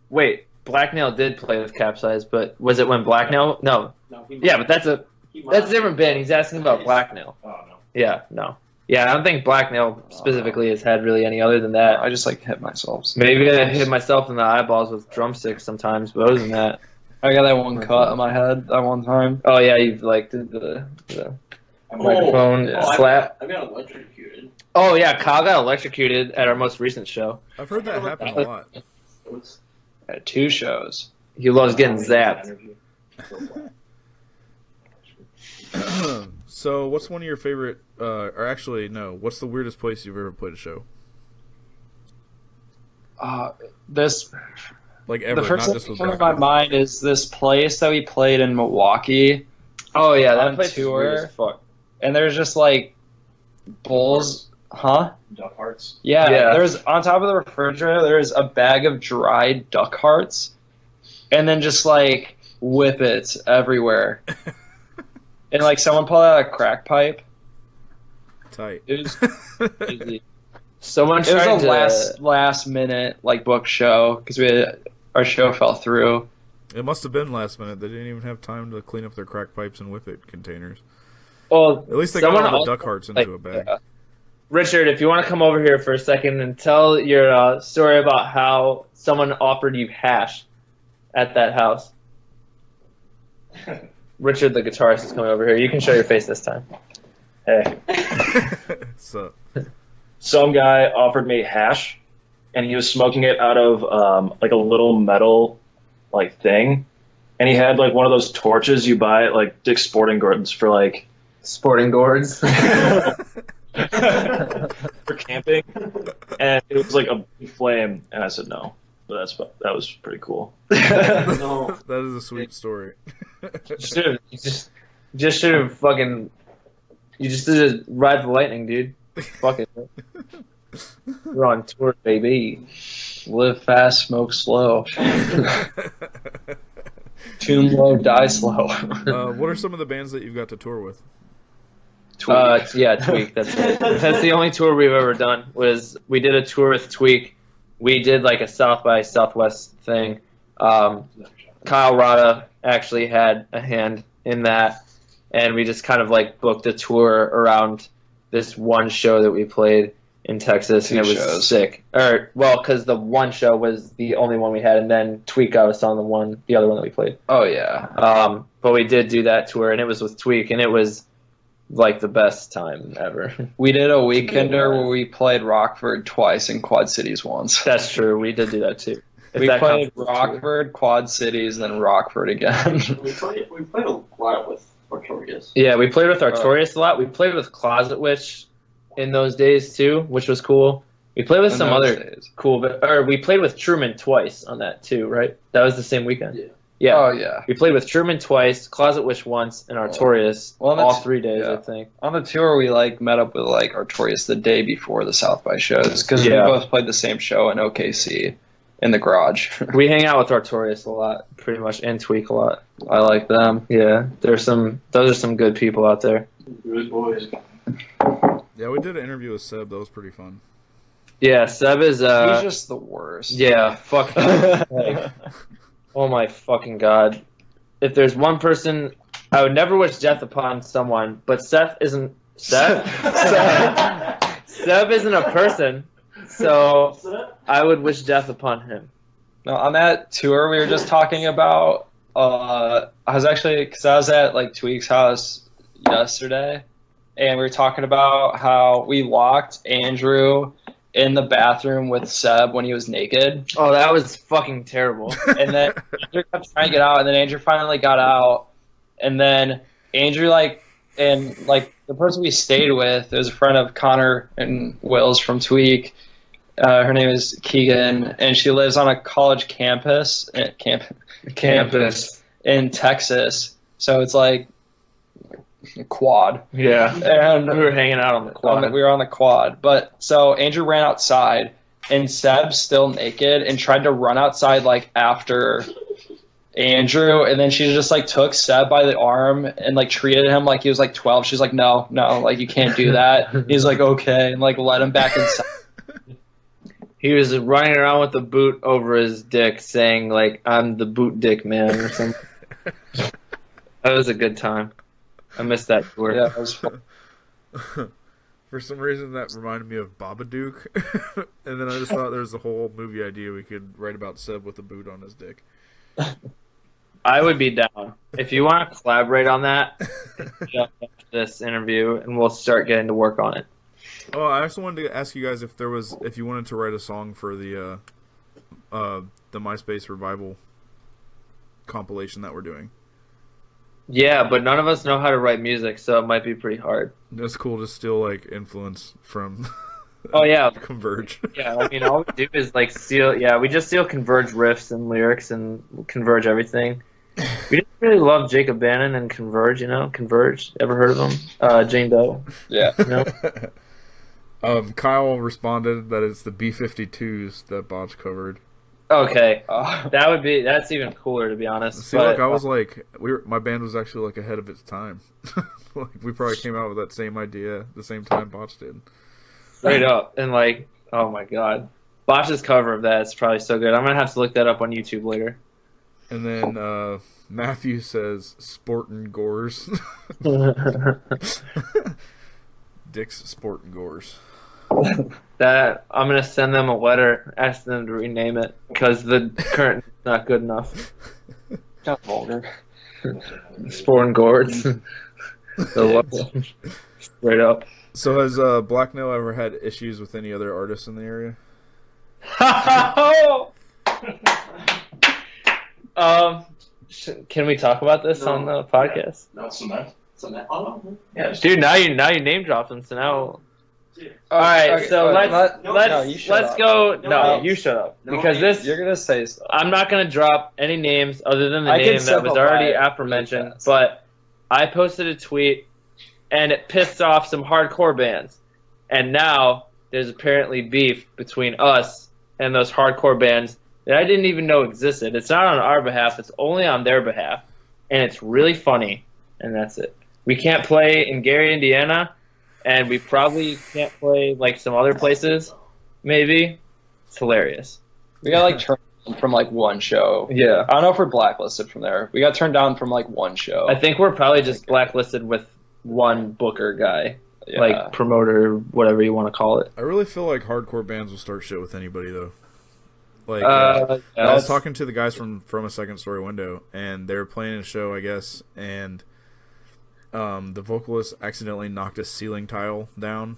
Wait, Black Nail did play with Capsize, but was it when Black Nail? No. No, he Yeah, but that's a different band. He's asking about Black Nail. Oh no. Yeah, no. Yeah, I don't think Black Nail specifically has had really any other than that. I just like hit myself. Maybe I hit myself in the eyeballs with drumsticks sometimes, but other than that. I got that one cut on my head that one time. Oh yeah, you've like did the microphone yeah. slap. I got electrocuted. Oh yeah, Kyle got electrocuted at our most recent show. I've heard that happen a lot. At 2 shows. He loves getting zapped. So, what's one of your favorite, or actually, no, what's the weirdest place you've ever played a show? This Like the ever, first not thing just that with comes to Black my Widow. mind is this place that we played in Milwaukee, Oh yeah, that On place is tour. weird as fuck. and there's just like bulls, huh? Duck hearts. Yeah, Yeah. there's on top of the refrigerator. There's a bag of dried duck hearts, and then just like whippets everywhere. And like someone pulled out a crack pipe. Tight. It was crazy. Someone It was tried a to. last minute like book show because our show fell through. It must have been last minute. They didn't even have time to clean up their crack pipes and whippet containers. Well, At least they got someone all the also- duck hearts into like, a bag. Richard, if you want to come over here for a second and tell your story about how someone offered you hash at that house. Richard, the guitarist, is coming over here. You can show your face this time. Hey, So, some guy offered me hash, and he was smoking it out of like a little metal like thing, and he had like one of those torches you buy at like Dick's Sporting Goods for like Sporting gourds. for camping, and it was like a big flame, and I said no. But that was pretty cool. No. that is a sweet story. You just should have fucking. You just did ride the lightning, dude. Fuck it. We're on tour, baby. Live fast, smoke slow. Tune low, die slow. What are some of the bands that you've got to tour with? Yeah, Tweak. That's it. That's the only tour we've ever done. We did a tour with Tweak. We did like a South by Southwest thing. Kyle Rada actually had a hand in that, and we just kind of like booked a tour around this one show that we played in Texas, and it was shows. sick. Because the one show was the only one we had, and then Tweak got us on the other one that we played. Oh yeah. But we did do that tour, and it was with Tweak, and it was like the best time ever. We did a weekender where we played Rockford twice and Quad Cities once. That's true. We did do that too. If We that played counts as a tour. Rockford, Quad Cities, then Rockford again. We played a lot with Artorias. Yeah, we played with Artorias a lot. We played with Closet Witch in those days too, which was cool. We played with In some those other days. cool, we played with Truman twice on that too, right? That was the same weekend. Yeah. Yeah. Oh yeah. We played with Truman twice, Closet Witch once, and Artorias Well, all that's- 3 days, yeah. I think. On the tour, we like met up with like Artorias the day before the South by shows because Yeah. we both played the same show in OKC in the garage. We hang out with Artorias a lot, pretty much, and Tweak a lot. I like them. Yeah, those are some good people out there. Good boys. Yeah, we did an interview with Seb. That was pretty fun. Yeah, Seb is He's just the worst. yeah, fuck. Like, oh my fucking god! If there's one person, I would never wish death upon someone, but Seth isn't. Seth. Seb isn't a person, so I would wish death upon him. No, on that tour we were just talking about. I was actually because I was at like Tweak's house yesterday, and we were talking about how we locked Andrew in the bathroom with Seb when he was naked, Oh, that was fucking terrible. and then Andrew kept trying to get out, and then Andrew finally got out, and then Andrew the person we stayed with, it was a friend of Connor and Will's from Tweak. Her name is Keegan, and she lives on a college campus Campus. in Texas. So it's like a quad. Yeah, And we were hanging out on the quad. we were on the quad. But so Andrew ran outside, and Seb's still naked and tried to run outside like after Andrew, and then she just like took Seb by the arm and like treated him like he was like 12. She's like, no, like you can't do that. He's like, okay, and like let him back inside. He was running around with the boot over his dick, saying like, "I'm the boot dick man" or something. That was a good time. I missed that tour. Yeah, it was fun. For some reason, that reminded me of Babadook, and then I just thought there was a whole movie idea we could write about Seb with a boot on his dick. I would be down if you want to collaborate on that. After this interview, and we'll start getting to work on it. Oh, I also wanted to ask you guys if you wanted to write a song for the MySpace revival compilation that we're doing. Yeah, but none of us know how to write music, so it might be pretty hard. That's cool to steal like influence from Oh yeah, Converge. yeah. I mean, all we do is like steal. Yeah, we just steal Converge riffs and lyrics and Converge everything. We didn't really love Jacob Bannon and Converge. Converge. Ever heard of them? Jane Doe. Yeah. No. Kyle responded that it's the B-52s that Botch covered. Okay, Uh, that's even cooler to be honest. See, but, like I was like, my band was actually like ahead of its time. Like we probably came out with that same idea at the same time Botch did. straight up and like, oh my god, Bosch's cover of that is probably so good. I'm gonna have to look that up on YouTube later. And then Matthew says Sportin' Gores. Dick's Sportin' Gores. That I'm gonna send them a letter, ask them to rename it because the current is not good enough. kind of vulgar. Spore and gourds. Straight up. So has Black Nail ever had issues with any other artists in the area? Can we talk about this on the podcast? No, cement. Cement. Oh, Yeah, Dude, now you name dropped them, so now. All right, Okay, so let's no, you shut let's up. go. No No, names. you shut up No because names. this. You're gonna say stuff. I'm not gonna drop any names other than the I can name that was simplify already it aforementioned. really fast. But I posted a tweet, and it pissed off some hardcore bands, and now there's apparently beef between us and those hardcore bands that I didn't even know existed. It's not on our behalf; it's only on their behalf, and it's really funny. And that's it. We can't play in Gary, Indiana. And we probably can't play like some other places, maybe. It's hilarious. We got like turned down from like one show. Yeah. I don't know if we're blacklisted from there. We got turned down from like one show. I think we're probably just blacklisted with one booker guy, Yeah. like promoter, whatever you want to call it. I really feel like hardcore bands will start shit with anybody though. Like Yeah, I was talking to the guys from a Second Story Window, and they were playing a show, I guess, and the vocalist accidentally knocked a ceiling tile down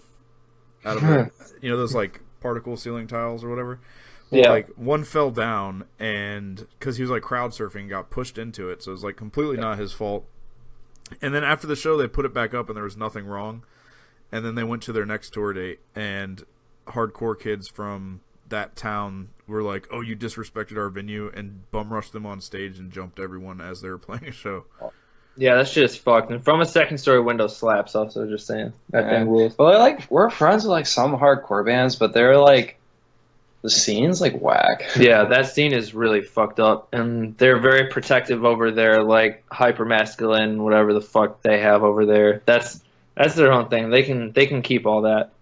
out of it. You know those like particle ceiling tiles or whatever. Well, Yeah. like one fell down, and because he was like crowd surfing, got pushed into it, so it was like completely not his fault. And then after the show, they put it back up, and there was nothing wrong. And then they went to their next tour date, and hardcore kids from that town were like, "Oh, you disrespected our venue," and bum rushed them on stage and jumped everyone as they were playing a show. Yeah, that shit is fucked. And from a Second Story Window slaps, also, just saying. That Yeah. thing rules. Well, like we're friends with like some hardcore bands, but they're like the scene's like whack. Yeah, that scene is really fucked up. And they're very protective over their, like, hyper-masculine, whatever the fuck they have over there. That's their own thing. They can keep all that.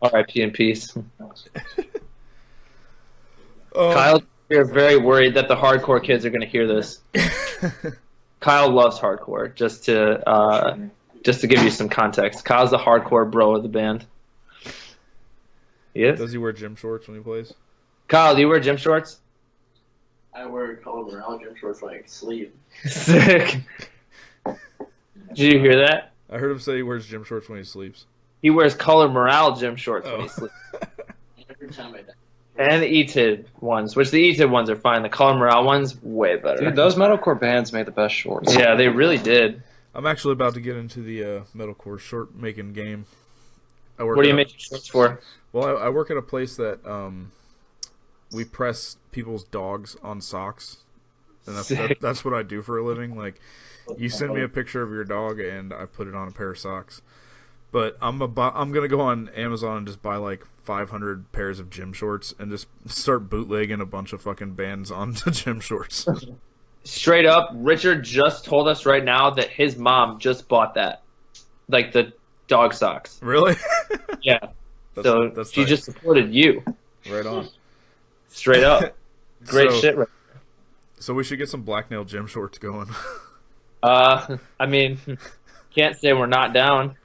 R.I.P. in peace. Kyle, you're very worried that the hardcore kids are going to hear this. Kyle loves hardcore. Just to give you some context, Kyle's the hardcore bro of the band. He is? Does he wear gym shorts when he plays? Kyle, do you wear gym shorts? I wear color morale gym shorts when I sleep. Sick. Did you hear that? I heard him say he wears gym shorts when he sleeps. He wears color morale gym shorts when he sleeps. Every time I die. And the E-Tid ones, which the E-Tid ones are fine. The color morale ones, way better. Dude, those metalcore bands made the best shorts. Yeah, they really did. I'm actually about to get into the metalcore short making game. What do you make shorts for? Well, I work at a place that we press people's dogs on socks, and that's what I do for a living. Like, you send me a picture of your dog, and I put it on a pair of socks. But I'm gonna go on Amazon and just buy like 500 pairs of gym shorts and just start bootlegging a bunch of fucking bands onto gym shorts. Straight up, Richard just told us right now that his mom just bought that, like the dog socks. Really? Yeah. So she tight. just supported you. Right on. Straight up. Great So- shit. Right. So we should get some black nail gym shorts going. I mean, can't say we're not down.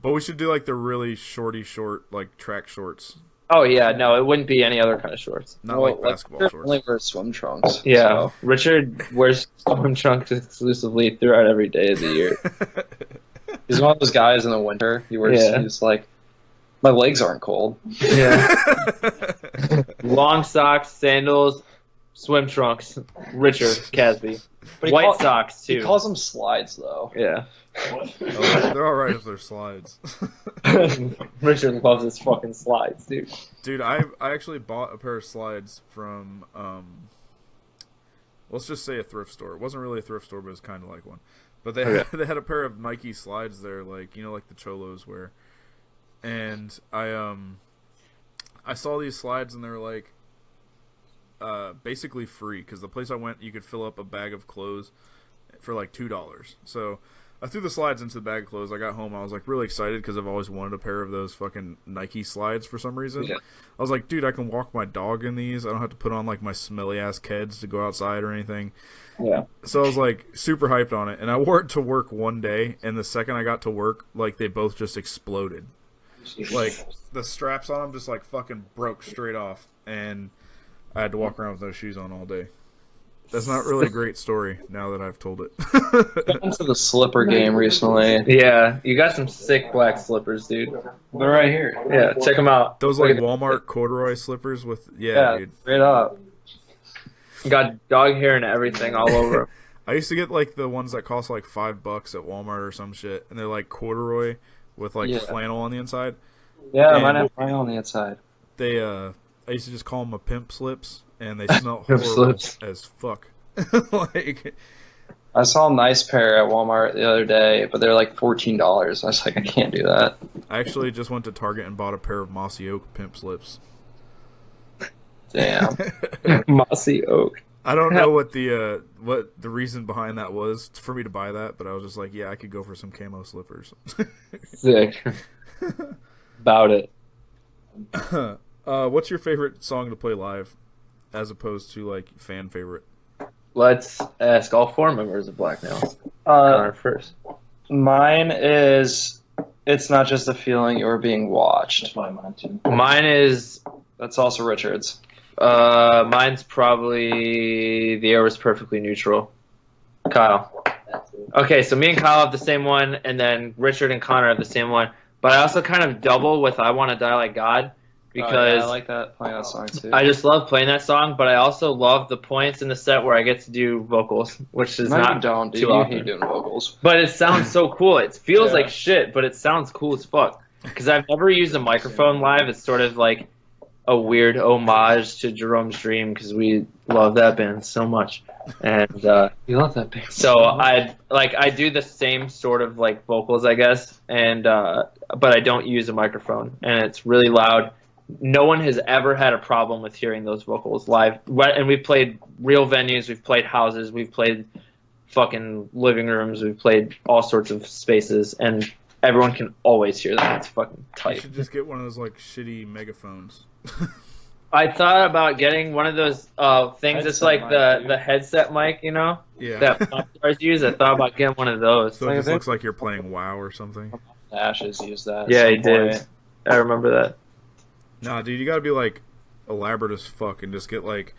But we should do like the really short, like track shorts, Oh yeah, no, it wouldn't be any other kind of shorts. not Well, like basketball Richard shorts. only wears swim trunks. Yeah, so- Richard wears swim trunks exclusively throughout every day of the year. He's one of those guys in the winter. He wears. Yeah. He's like, my legs aren't cold. Yeah, long socks, sandals, swim trunks. Richard Casby. But he White call- Sox He too. calls them slides though. Yeah. What? Oh, they're all right if they're slides. Richard loves his fucking slides, dude. Dude, I actually bought a pair of slides from let's just say a thrift store. It wasn't really a thrift store, but it was kind of like one. But they Okay. they had a pair of Nike slides there, like like the Cholos wear. And I saw these slides and they were like basically free because the place I went, you could fill up a bag of clothes for like $2. So I threw the slides into the bag of clothes. I got home. I was like really excited because I've always wanted a pair of those fucking Nike slides for some reason. Yeah. I was like, dude, I can walk my dog in these. I don't have to put on like my smelly ass Keds to go outside or anything. Yeah. So I was like super hyped on it, and I wore it to work one day. And the second I got to work, like they both just exploded. Like the straps on them just like fucking broke straight off, and I had to walk around with no shoes on all day. That's not really a great story now that I've told it. Got into the slipper game recently. Yeah, you got some sick black slippers, dude. They're right here. Yeah, check them out. Those Look like at Walmart corduroy slippers with Yeah, dude. straight up. that. Got dog hair and everything all over 'em. I used to get like the ones that cost like $5 at Walmart or some shit, and they're like corduroy with like Yeah. flannel on the inside. Yeah, And- mine have flannel on the inside. They I used to just call them a pimp slips, and they smell Pimp horrible slips. as fuck. Like I saw a nice pair at Walmart the other day, but they're like $14. I was like, I can't do that. I actually just went to Target and bought a pair of mossy oak pimp slips. Damn. Mossy oak. I don't know what the reason behind that was for me to buy that, but I was just like, yeah, I could go for some camo slippers. Sick. About it. What's your favorite song to play live, as opposed to like fan favorite? Let's ask all four members of Black Nails. Uh, Connor first. mine is It's Not Just a Feeling, You're Being Watched. That's mine too. Mine is That's also Richard's. mine's probably The Air Was Perfectly Neutral. Kyle. Okay, so me and Kyle have the same one, and then Richard and Connor have the same one. But I also kind of double with I Want to Die Like God because I like that playing that song too. I just love playing that song, but I also love the points in the set where I get to do vocals, which is no, you not don't, dude. too You often. hate doing vocals. But it sounds so cool. It feels Yeah. like shit, but it sounds cool as fuck. Because I've never used a microphone live. It's sort of like a weird homage to Jerome's Dream because we love that band so much. And You love that band. so I do the same sort of like vocals, I guess, and but I don't use a microphone, and it's really loud. No one has ever had a problem with hearing those vocals live. And we've played real venues, we've played houses, we've played fucking living rooms, we've played all sorts of spaces, and everyone can always hear them. It's fucking You tight. should just get one of those like shitty megaphones. I thought about getting one of those things that's Headset like mic, the dude. the headset mic, you know, Yeah. that pop stars use. I thought about getting one of those. So it just looks like you're playing WoW or something. Ashes used that. at Yeah, some he did. point. I remember that. Nah, dude, you gotta be like elaborate as fuck and just get like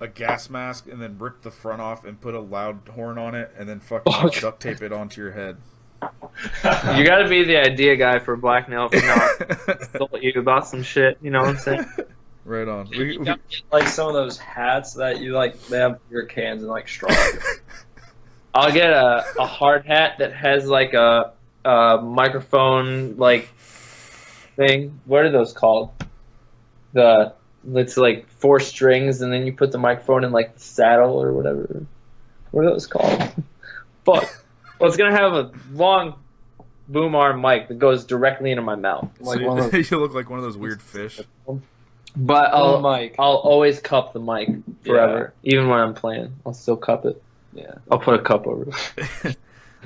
a gas mask and then rip the front off and put a loud horn on it and then fucking Okay. duct tape it onto your head. You got to be the idea guy for Black Nail if not insult you about some shit. You know what I'm saying? Right on. You gotta get, like some of those hats that you like. They have your cans and like straw. I'll get a hard hat that has like a microphone like thing. What are those called? It's like 4 strings and then you put the microphone in like the saddle or whatever. What are those called? Fuck. Well, it's gonna have a long boom arm mic that goes directly into my mouth. So you look like one of those weird fish. But Oh, I'll Mike. always cup the mic forever, even when I'm playing. I'll still cup it. Yeah. I'll put a cup over it.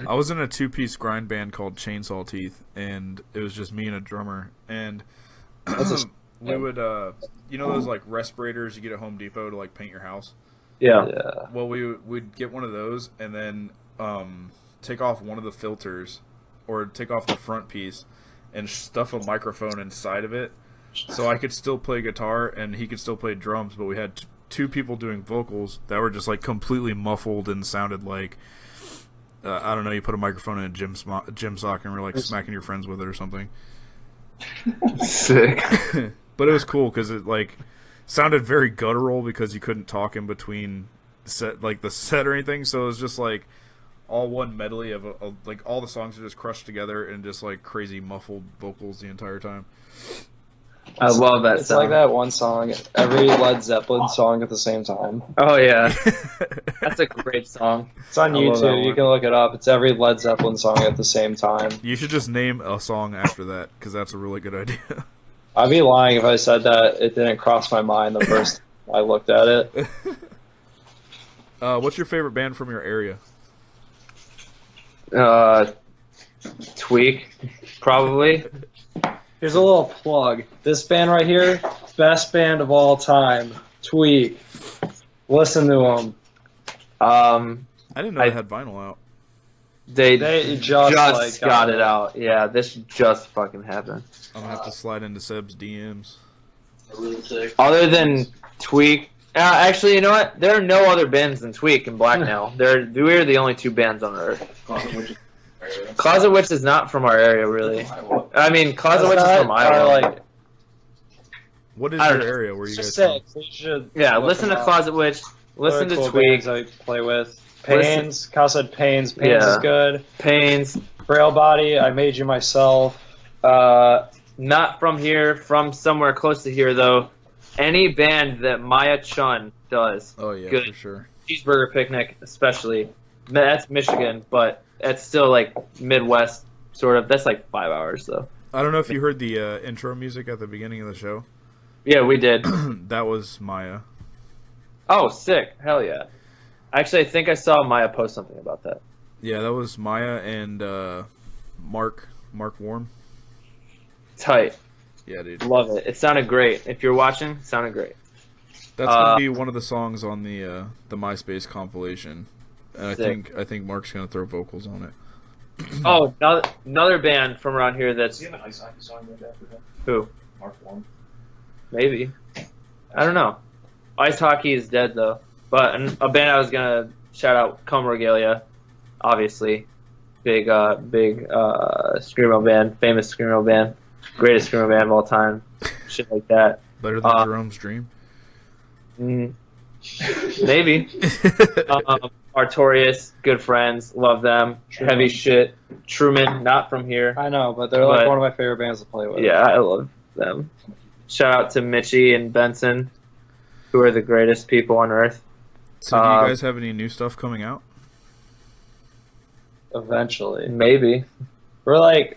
I was in a 2-piece grind band called Chainsaw Teeth, and it was just me and a drummer. And we would, you know those like respirators you get at Home Depot to like paint your house? Yeah. Yeah. Well, we'd get one of those and then take off one of the filters or take off the front piece and stuff a microphone inside of it so I could still play guitar and he could still play drums, but we had two people doing vocals that were just like completely muffled and sounded like I don't know, you put a microphone in a gym sock and were like smacking your friends with it or something. Sick. But it was cool because it like sounded very guttural because you couldn't talk in between set or anything. So it was just like all one medley of like all the songs are just crushed together and just like crazy muffled vocals the entire time. I love that It's song. like that one song, every Led Zeppelin song at the same time. Oh yeah, that's a great song. It's on I love that YouTube. You one. can look it up. It's every Led Zeppelin song at the same time. You should just name a song after that because that's a really good idea. I'd be lying if I said that it didn't cross my mind the first time I looked at it. What's your favorite band from your area? Tweak, probably. Here's a little plug. This band right here, best band of all time. Tweak. Listen to them. I didn't know they had vinyl out. They just, just got it out. Yeah, this just fucking happened. I'm gonna have to slide into Seb's DMs. Really sick. Other than Tweak, actually, you know what? There are no other bands than Tweak and Black now. We're the only two bands on Earth. Closet Witch is not from our area, really. I mean, Closet Witch is from Iowa. What is I your don't know. area where you It's guys just from? sick. You should Yeah, look listen to them up. Closet Witch. Listen Other to cool Tweak. bands I play with. Pains. Kyle said Pains. Pains Yeah. is good. Pains. Frail Body. I Made You Myself. Not from here, from somewhere close to here, though. Any band that Maya Chun does. Oh yeah, Good. for sure. Cheeseburger Picnic, especially. That's Michigan, but it's still like Midwest, sort of. That's like 5 hours, though. I don't know if you heard the intro music at the beginning of the show. Yeah, we did. That was Maya. Oh, sick. Hell yeah. Actually, I think I saw Maya post something about that. Yeah, that was Maya and Mark Warm. Tight. Yeah, dude. Love it. It sounded great. If you're watching, it sounded great. That's gonna be one of the songs on the MySpace compilation, and Sick. I think Mark's gonna throw vocals on it. Oh, another band from around here that's... Does he have an ice hockey song named after him? Who? Mark Warm. Maybe. I don't know. Ice hockey is dead, though. But a band I was going to shout out, Come Regalia, obviously. Big Screamo band, famous Screamo band. Greatest Screamo band of all time. Shit like that. Better than Jerome's Dream. Maybe. Artorias, good friends, love them. Heavy shit. Truman, not from here. I know, but they're like But- one of my favorite bands to play with. Yeah, I love them. Shout out to Mitchie and Benson, who are the greatest people on earth. So, do you guys have any new stuff coming out? Eventually. Maybe. We're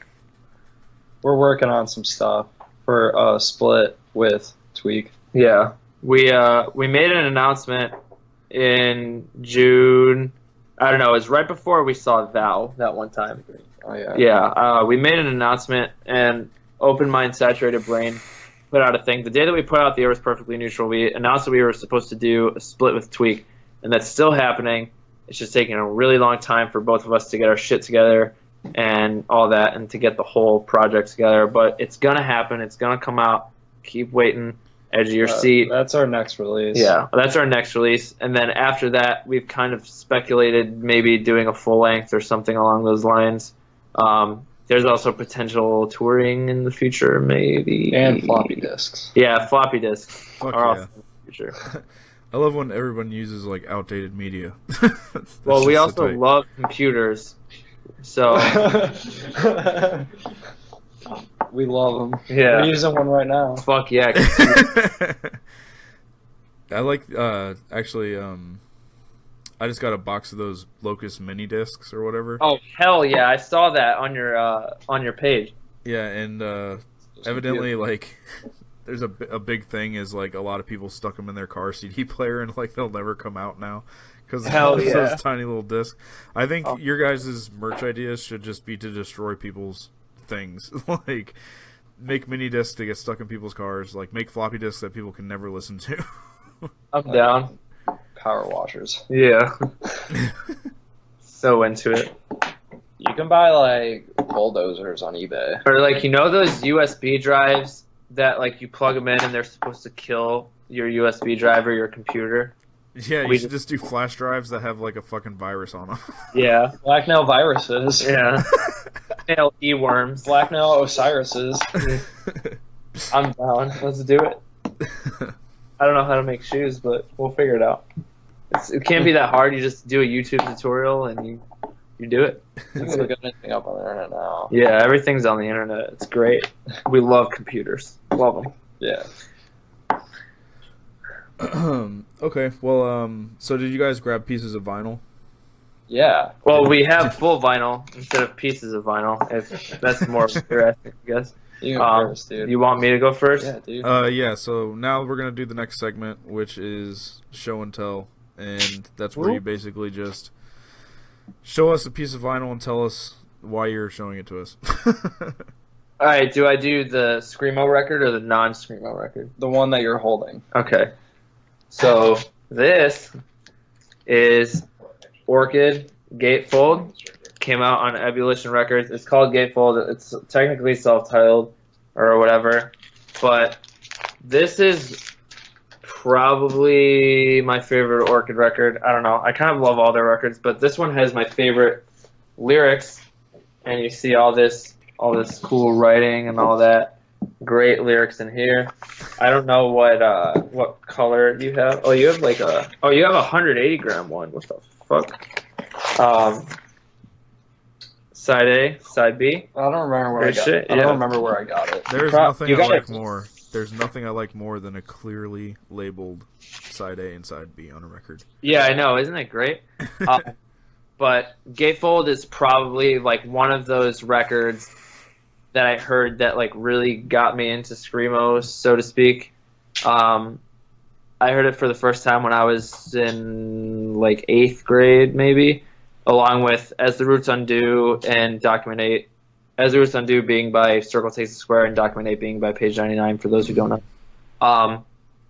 working on some stuff for a split with Tweak. Yeah. We made an announcement in June. I don't know, it was right before we saw Val that one time. Oh yeah. Yeah, we made an announcement, and Open Mind Saturated Brain put out a thing. The day that we put out The Earth Perfectly Neutral, we announced that we were supposed to do a split with Tweak, and that's still happening. It's just taking a really long time for both of us to get our shit together and all that, and to get the whole project together. But it's gonna happen. It's gonna come out. Keep waiting. Edge of your seat. That's our next release. Yeah, that's our next release. And then after that, we've kind of speculated maybe doing a full length or something along those lines. There's also potential touring in the future, maybe. And floppy disks. Yeah, floppy disks Fuck are yeah. also in the future. I love when everyone uses like outdated media. Well, we just so also tight. love computers. So, We love them. yeah. We're using one right now. Fuck yeah. I like actually I just got a box of those Locust mini discs or whatever. Oh, hell yeah. I saw that on your page. Yeah, and evidently like there's a big thing is like a lot of people stuck them in their car CD player and like they'll never come out now because Hell yeah. those tiny little discs. I think your guys' merch ideas should just be to destroy people's things. Like make mini discs to get stuck in people's cars, like make floppy disks that people can never listen to. I'm down. Power washers. Yeah. So into it. You can buy like bulldozers on eBay. Or like, you know those USB drives that like you plug them in and they're supposed to kill your USB drive or your computer? Yeah, you We should just do flash drives that have like a fucking virus on them. Yeah. Blacknail viruses. Yeah. Nail E-worms. Blacknail Osiris's. I'm down. Let's do it. I don't know how to make shoes, but we'll figure it out. It can't be that hard. You just do a YouTube tutorial and you do it. You can look anything up on the internet now. Yeah, everything's on the internet. It's great. We love computers. Love them. Yeah. Okay, well, so did you guys grab pieces of vinyl? Yeah. Well, we have full vinyl instead of pieces of vinyl. If that's more interesting, I guess. You go first, dude. You want me to go first? Yeah, dude. Yeah, so now we're gonna do the next segment, which is show and tell, and that's where you basically just show us a piece of vinyl and tell us why you're showing it to us. All right. Do I do the Screamo record or the non-Screamo record? The one that you're holding. Okay. So this is Orchid Gatefold. Came out on Ebullition Records. It's called Gatefold. It's technically self-titled or whatever, but this is probably my favorite Orchid record. I don't know. I kind of love all their records, but this one has my favorite lyrics, and you see all this cool writing and all that. Great lyrics in here. I don't know what color you have. Oh, you have you have a 180 gram one. What the fuck? Side A, side B. I don't remember where I got it. I don't remember where I got it. There's nothing I like more. There's nothing I like more than a clearly labeled side A and side B on a record. Yeah, I know. Isn't it great? But Gatefold is probably like one of those records that I heard that like really got me into screamo, so to speak. I heard it for the first time when I was in like 8th grade, maybe, along with As the Roots Undo and Document 8. As the Roots Undo being by Circle Takes the Square and Document 8 being by Page 99, for those who don't know.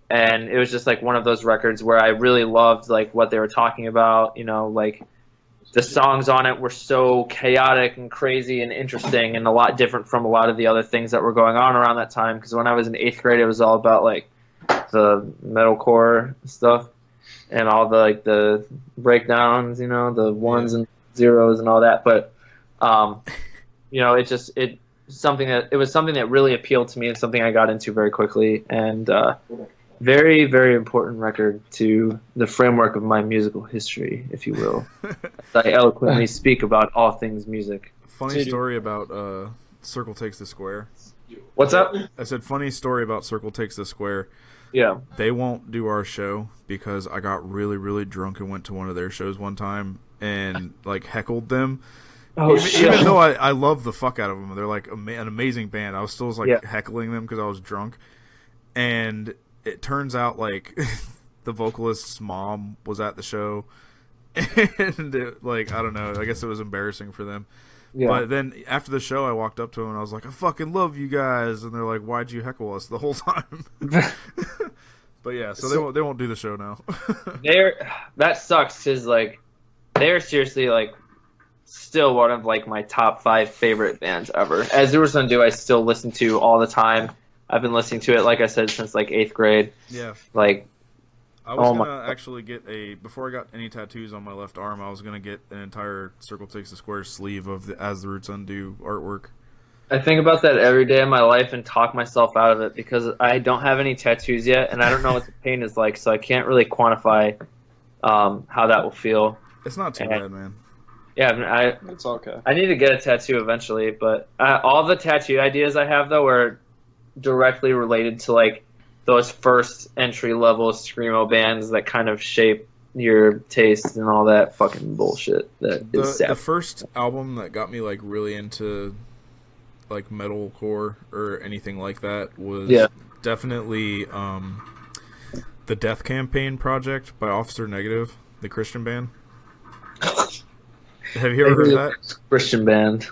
And it was just like one of those records where I really loved like what they were talking about, you know, like the songs on it were so chaotic and crazy and interesting and a lot different from a lot of the other things that were going on around that time. Because when I was in 8th grade, it was all about like the metalcore stuff and all the like the breakdowns, you know, the ones and zeros and all that. But you know, it was something that really appealed to me and something I got into very quickly, and very, very important record to the framework of my musical history, if you will. As I eloquently speak about all things music. Funny story about Circle Takes the Square. What's up? I said funny story about Circle Takes the Square. Yeah. They won't do our show because I got really, really drunk and went to one of their shows one time and like heckled them. Oh, even though I love the fuck out of them, they're like an amazing band. I was still like heckling them because I was drunk, and it turns out like the vocalist's mom was at the show, and like I don't know, I guess it was embarrassing for them. Yeah. But then after the show, I walked up to them and I was like, "I fucking love you guys," and they're like, "Why'd you heckle us the whole time?" But yeah, so they won't do the show now. That sucks because like they're seriously like still one of like my top 5 favorite bands ever. As There Was Undo, I still listen to all the time. I've been listening to it, like I said, since like 8th grade. Yeah. Like, I was gonna actually get before I got any tattoos on my left arm, I was gonna get an entire Circle Takes the Square sleeve of the As the Roots Undo artwork. I think about that every day of my life and talk myself out of it because I don't have any tattoos yet, and I don't know what the pain is like, so I can't really quantify how that will feel. It's not too bad, man. Yeah, it's okay. I need to get a tattoo eventually, but all the tattoo ideas I have though are directly related to like those first entry level screamo bands that kind of shape your taste and all that fucking bullshit. The first album that got me like really into like metalcore or anything like that was definitely the Death Campaign Project by Officer Negative, the Christian band. Have you ever heard of that? Christian band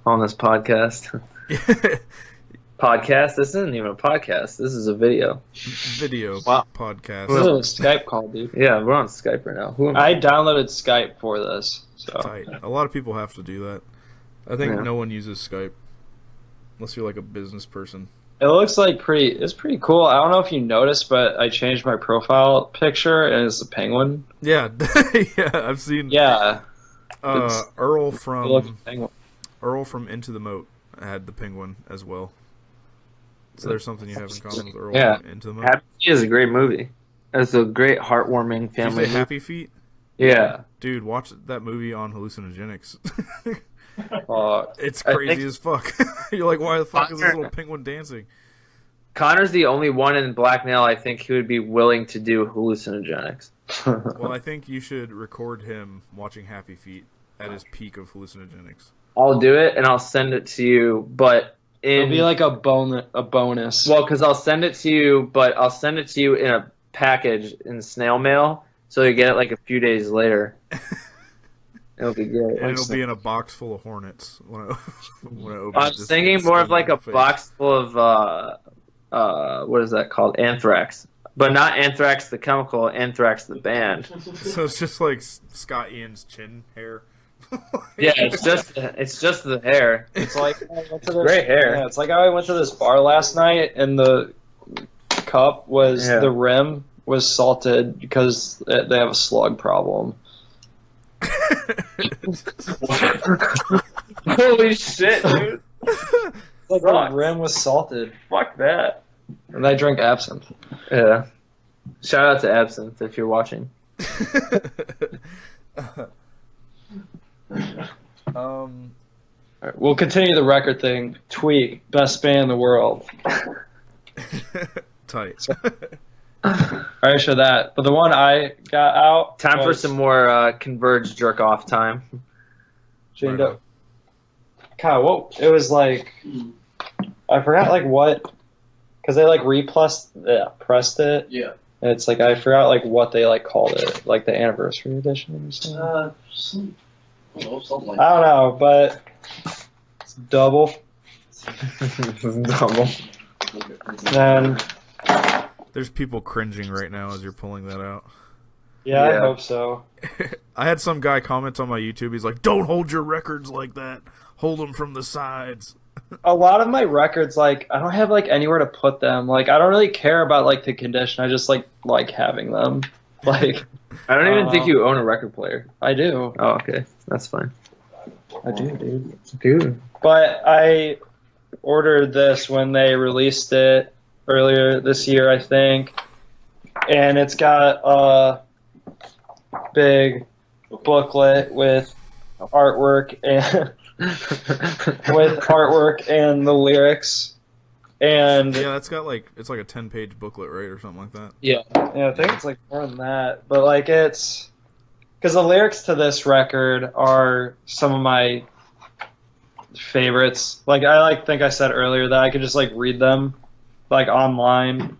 on this podcast. Podcast? This isn't even a podcast. This is a video. Podcast. This is a Skype call, dude. Yeah, we're on Skype right now. I downloaded Skype for this. So. Tight. A lot of people have to do that. I think no one uses Skype unless you're like a business person. It looks like it's pretty cool. I don't know if you noticed, but I changed my profile picture and it's a penguin. Yeah, yeah, I've seen. Yeah. Earl from Into the Moat had the penguin as well. So there's something you have in common with Earl from Into the Moat. Happy Feet is a great movie. It's a great heartwarming Did you family say movie. Happy Feet? Yeah. Dude, watch that movie on hallucinogenics. It's I crazy think as fuck. You're like, why the fuck is this little penguin dancing? Connor's the only one in Blackmail I think who would be willing to do hallucinogenics. Well, I think you should record him watching Happy Feet at his peak of hallucinogenics. I'll do it and I'll send it to you, but It'll in be like a bonus. well, because I'll send it to you, but I'll send it to you in a package in snail mail, so you get it like a few days later. It'll be great. And it'll be in a box full of hornets when I open I'm it. Just thinking more of like a face. box full of what is that called? Anthrax. But not Anthrax the chemical, Anthrax the band. So it's just like Scott Ian's chin hair. Yeah, it's just the hair. It's like I went to this, Great hair. Yeah, it's like how I went to this bar last night and the cup was Yeah. the rim was salted because they have a slug problem. Holy shit, dude! Like Fuck. the rim was salted, Fuck that. and I drank absinthe. Yeah. Shout out to Absinthe if you're watching. All right, we'll continue the record thing. Tweet best band in the world. Tight. I already showed that, but the one I got out. Time for was some more Converge jerk off time. Jane Right Doe. God, what it was like? I forgot like what, because they like pressed it. Yeah. And it's like I forgot like what they like called it, like the anniversary edition or something. Something like I don't know, but it's double. Double. And There's people cringing right now as you're pulling that out. yeah, Yeah. I hope so. I had some guy comment on my YouTube. He's like, "Don't hold your records like that. Hold them from the sides." A lot of my records, like I don't have like anywhere to put them. Like I don't really care about like the condition. I just like having them. Like I don't even think you own a record player. I do. Oh, okay. That's fine. I do, dude. Dude. But I ordered this when they released it earlier this year, I think. And it's got a big booklet with artwork and the lyrics. And Yeah, that's got like it's like a 10-page booklet, right, or something like that. yeah, I think it's like more than that. But like it's because the lyrics to this record are some of my favorites. Like I think I said earlier that I could just like read them like online.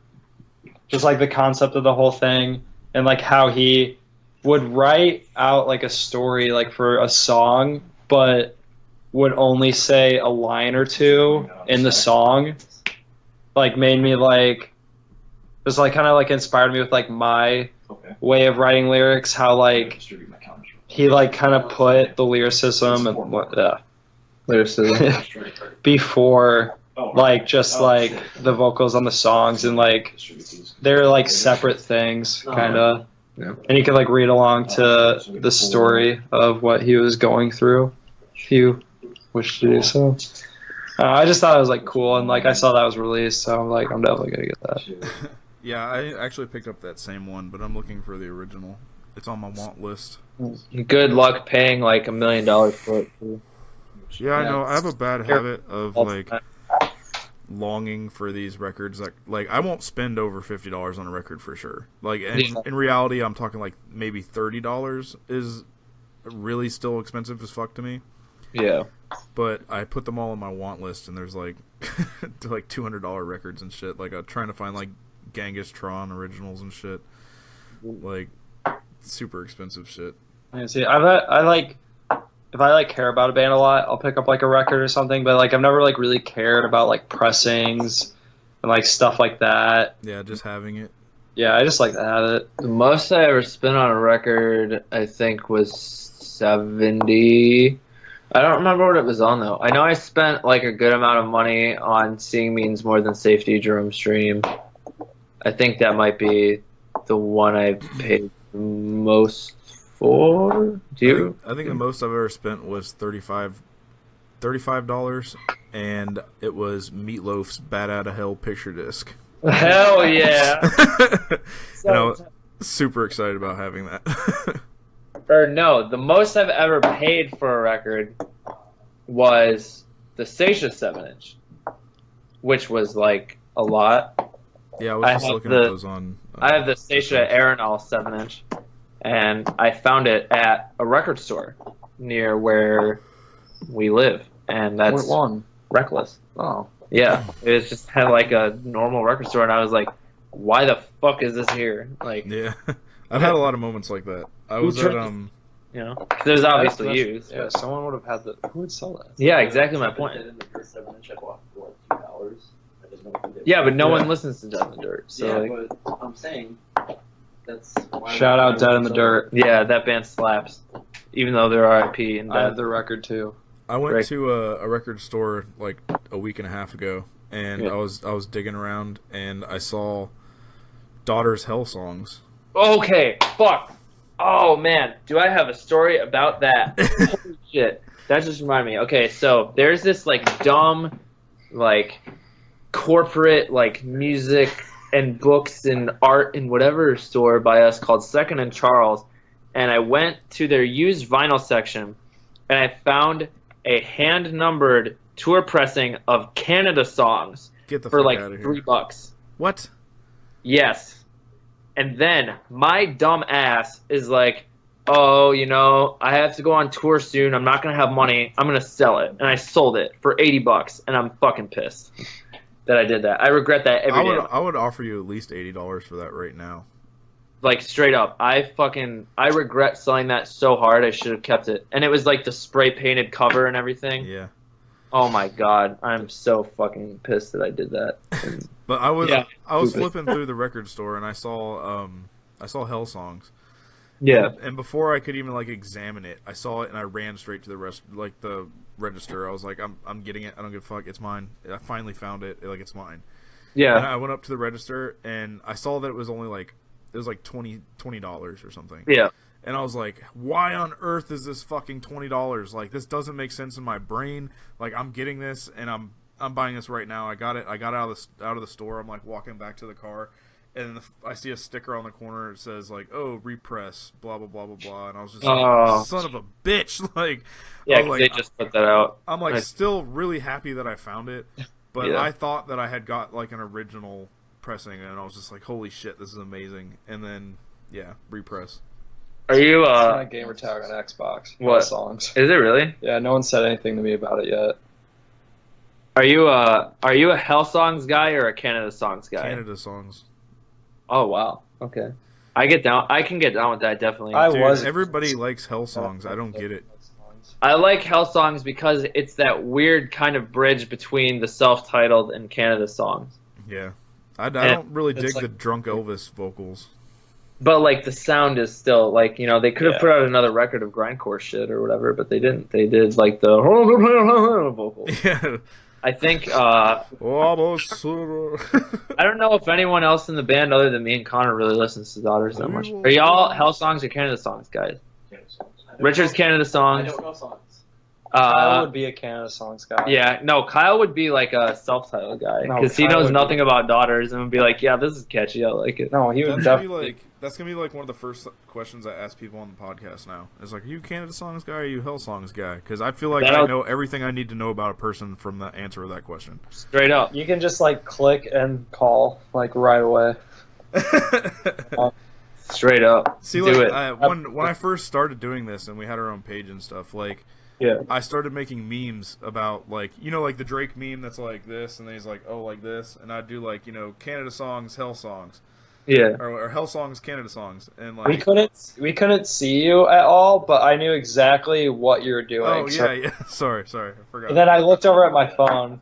Just like the concept of the whole thing and like how he would write out like a story like for a song but would only say a line or two in the song. Like made me like just like kind of like inspired me with like my way of writing lyrics, how like he like kind of put the lyricism and lyricism before like just like the vocals on the songs and like they're like separate things kind of. Yeah. And you can like read along to the story of what he was going through if you wish to do so. I just thought it was like cool, and like I saw that was released, so I'm like, I'm definitely gonna get that. Yeah, I actually picked up that same one, but I'm looking for the original. It's on my want list. Good luck paying like $1 million for it. Too. Yeah, I know. I have a bad habit of All like the longing for these records. Like I won't spend over $50 on a record for sure. Like Yeah. in reality, I'm talking like maybe $30 is really still expensive as fuck to me. Yeah. But I put them all on my want list, and there's like like $200 records and shit. Like I'm trying to find like Genghis Tron originals and shit. Like super expensive shit. Yeah, see, I like if I like care about a band a lot, I'll pick up like a record or something. But like I've never like really cared about like pressings and like stuff like that. Yeah, just having it. Yeah, I just like to have it. The most I ever spent on a record, I think, was $70. I don't remember what it was on though. I know I spent like a good amount of money on Seeing Means More Than Safety, Jerome Stream. I think that might be the one I paid the most for. Do you? I think the most I've ever spent was $35, and it was Meatloaf's "Bat Out of Hell" picture disc. Hell yeah! And I was super excited about having that. Or no, the most I've ever paid for a record was the Stacia 7-inch, which was like a lot. Yeah, I was I just have looking the- at those on. I have the Stacia Arenal 7-inch, and I found it at a record store near where we live, and that's What one? Reckless. Oh. Yeah, it was just had like a normal record store, and I was like, "Why the fuck is this here?" Like, Yeah, I've had a lot of moments like that. I was at you know, 'cause it was obviously used. Yeah, someone would have had the. Who would sell that? Yeah, exactly my point. Yeah, but no one listens to Dead in the Dirt, so yeah, like, but I'm saying that's why Shout out Dead in the Dirt. yeah, that band slaps, even though they're R.I.P. and I have dead. the record too. I went Right. to a record store like a week and a half ago, and Yeah. I was digging around, and I saw Daughter's Hell Songs. Okay, fuck. Oh man, do I have a story about that? Holy shit, that just reminded me. Okay, so there's this like dumb, like corporate like music and books and art and whatever store by us called Second and Charles, and I went to their used vinyl section, and I found a hand numbered tour pressing of Canada songs Get the for fuck like out of here! $3. What? Yes. And then my dumb ass is like, oh, you know, I have to go on tour soon. I'm not going to have money. I'm going to sell it. And I sold it for $80, and I'm fucking pissed that I did that. I regret that every day. I would offer you at least $80 for that right now. Like, straight up. I regret selling that so hard. I should have kept it. And it was like the spray painted cover and everything. Yeah. Oh my god. I'm so fucking pissed that I did that. And But I was Yeah. flipping through the record store, and I saw Hell Songs. yeah. And before I could even like examine it, I saw it and I ran straight to the register. I was like, I'm getting it. I don't give a fuck. It's mine. I finally found it. Like, it's mine. And Yeah. I went up to the register and I saw that it was only like $20 or something. Yeah. And I was like, why on earth is this fucking $20? Like, this doesn't make sense in my brain. Like, I'm getting this and I'm buying this right now. I got it out of the store. I'm like walking back to the car, and I see a sticker on the corner. It says like, "Oh, repress, blah blah blah blah blah." And I was just like, Oh. son of a bitch! Like, Yeah, I 'cause was they like, just put that out. I'm like Nice. still really happy that I found it, but Yeah. I thought that I had got like an original pressing, and I was just like, holy shit, this is amazing. And then yeah, repress. Are you, It's on a gamer tag on Xbox. What? Songs? is it really? Yeah, no one said anything to me about it yet. Are you a Hell Songs guy or a Canada Songs guy? Canada songs. Oh wow. Okay. I can get down with that definitely. Dude, everybody likes Hell Songs. I don't get it. I like Hell Songs because it's that weird kind of bridge between the self-titled and Canada Songs. Yeah, I don't really dig it's the like- drunk Elvis vocals. But like the sound is still like, you know, they could have Yeah. put out another record of grindcore shit or whatever, but they didn't. They did like the vocals. Yeah. I think Almost. I don't know if anyone else in the band other than me and Connor really listens to Daughters that much. Are y'all Hell Songs or Canada Songs guys? Richard's Canada I Songs. don't know songs. I would be a Canada Songs guy. Yeah, no, Kyle would be like a self-titled guy No, because he Kyle knows would nothing about Daughters and would be like, yeah, this is catchy, I like it. No, he would definitely. That's gonna be like one of the first questions I ask people on the podcast now. It's like, are you a Canada Songs guy or are you a Hell Songs guy? Because I feel like I That'll- know everything I need to know about a person from the answer of that question. Straight up. You can just like click and call like right away. Straight up. See, Do like it. when I first started doing this and we had our own page and stuff, like Yeah. I started making memes about like like the Drake meme that's like this, and then he's like, oh, like this, and I'd do like Canada Songs, Hell Songs, Yeah. or Hell Songs, Canada Songs, and We like couldn't see you at all, but I knew exactly what you were doing. oh so- yeah, sorry, I forgot. And then I looked over at my phone.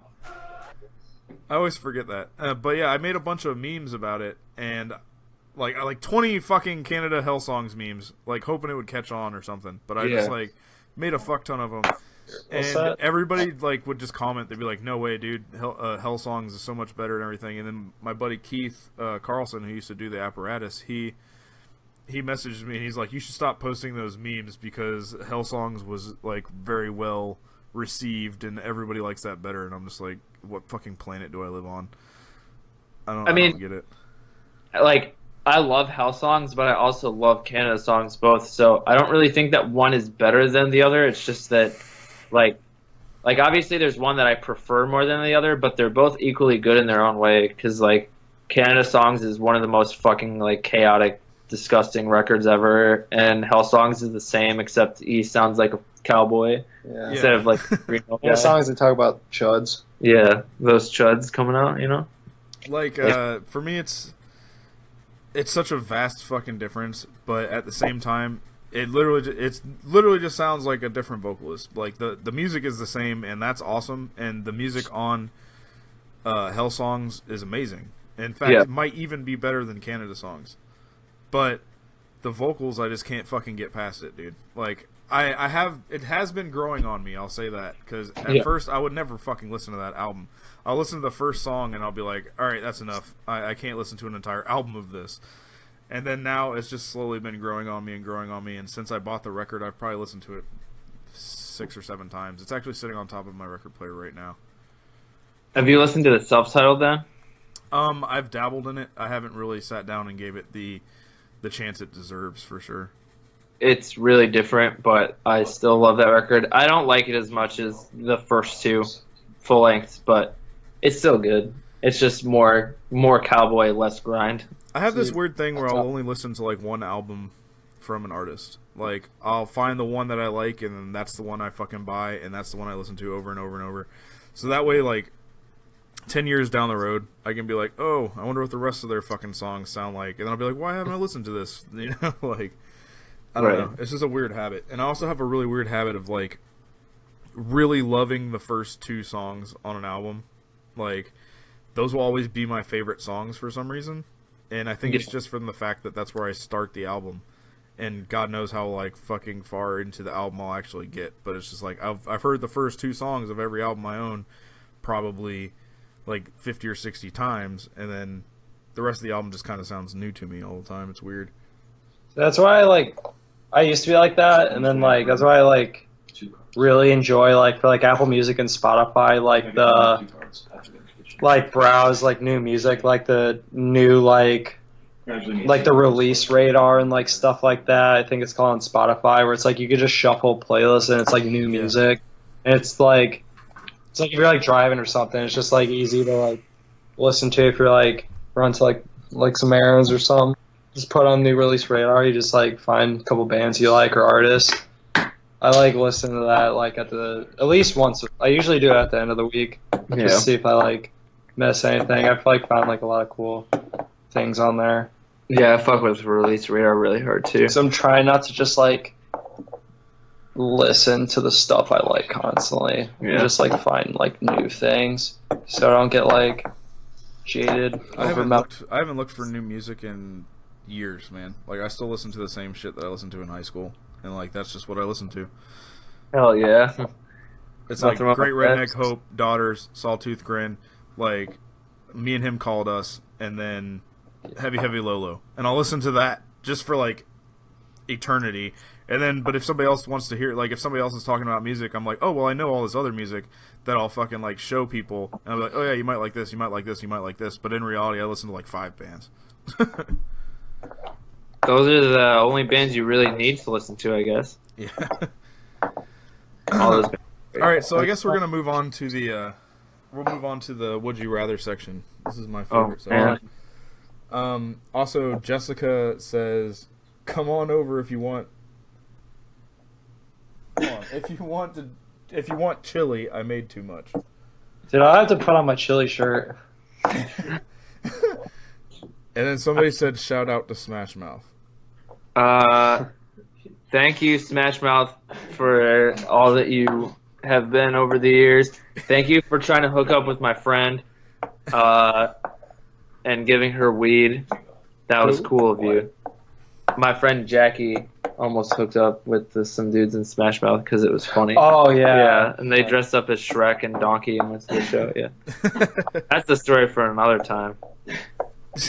I always forget that. But yeah, I made a bunch of memes about it, and like 20 fucking Canada Hell Songs memes, like hoping it would catch on or something. But I just Yeah. like made a fuck ton of them, and that? everybody like would just comment. They'd be like, "No way, dude! Hell Songs is so much better and everything." And then my buddy Keith Carlson, who used to do the apparatus, he messaged me and he's like, "You should stop posting those memes because Hell Songs was like very well received and everybody likes that better." And I'm just like, what fucking planet do I live on? I mean- don't get it. Like, I love house songs, but I also love Canada songs both. So I don't really think that one is better than the other. It's just that, like obviously there's one that I prefer more than the other, but they're both equally good in their own way. Because like Canada songs is one of the most fucking like chaotic, disgusting records ever, and Hell Songs is the same except he sounds like a cowboy Yeah. instead of like a green guy. Yeah, songs that talk about chuds. Yeah, those chuds coming out, you know. Like for me, it's such a vast fucking difference, but at the same time, it's literally just sounds like a different vocalist. Like the music is the same, and that's awesome. And the music on Hell Songs is amazing. In fact, Yeah. it might even be better than Canada songs. But the vocals, I just can't fucking get past it, dude. Like it has been growing on me. I'll say that because at first I would never fucking listen to that album. I'll listen to the first song and I'll be like, all right, that's enough. I can't listen to an entire album of this. And then now it's just slowly been growing on me and growing on me. And since I bought the record, I've probably listened to it 6 or 7 times. It's actually sitting on top of my record player right now. Have you listened to the self-titled then? I've dabbled in it. I haven't really sat down and gave it the chance it deserves for sure. It's really different, but I still love that record. I don't like it as much as the first 2 full lengths, but it's still good. It's just more cowboy, less grind. I have this weird thing where I'll only listen to like one album from an artist. Like I'll find the one that I like, and then that's the one I fucking buy, and that's the one I listen to over and over and over. So that way, like 10 years down the road, I can be like, oh, I wonder what the rest of their fucking songs sound like, and then I'll be like, why haven't I listened to this? You know, like I don't know. It's just a weird habit, and I also have a really weird habit of like really loving the first 2 songs on an album. Like those will always be my favorite songs for some reason. And I think it's just from the fact that that's where I start the album, and God knows how like fucking far into the album I'll actually get. But it's just like I've heard the first 2 songs of every album I own probably like 50 or 60 times, and then the rest of the album just kind of sounds new to me all the time. It's weird. That's why I used to be like that, and then like that's why I really enjoy for Apple Music and Spotify browse new music, the new the release radar and stuff like that. I think it's called on Spotify, where it's you could just shuffle playlists and it's new music, and it's if you're driving or something, it's just easy to listen to if you're run to some errands or something. Just put on new release radar. You just find a couple bands you like or artists. I listening to that at least once. I usually do it at the end of the week just to see if I miss anything. I've found a lot of cool things on there. Yeah, I fuck with release radar really hard too. So I'm trying not to just listen to the stuff I like constantly. Yeah. Just find new things, so I don't get jaded. I haven't looked for new music in years, man. I still listen to the same shit that I listened to in high school, and that's just what I listen to. Hell yeah. It's Nothing wrong Great with that. Redneck Hope, Daughters, Sawtooth Grin, Me and Him Called Us, and then Heavy Heavy Lolo. And I'll listen to that just for eternity. And then, but if somebody else wants to hear, if somebody else is talking about music, I'm like, oh, well, I know all this other music that I'll fucking show people. And I'm like, oh yeah, you might like this, you might like this, you might like this. But in reality, I listen to 5 bands. Those are the only bands you really need to listen to, I guess. Yeah. All those bands. All right, so I guess we're gonna move on to the Would You Rather section. This is my favorite section. Also, Jessica says, "Come on over if you want. Come on, if you want chili, I made too much." Dude, I have to put on my chili shirt. And then somebody said, "Shout out to Smash Mouth." Thank you, Smash Mouth, for all that you have been over the years. Thank you for trying to hook up with my friend, and giving her weed. That was cool of you. My friend Jackie almost hooked up with some dudes in Smash Mouth because it was funny. Oh yeah, Yeah, and they dressed up as Shrek and Donkey and went to the show. Yeah, that's the story for another time.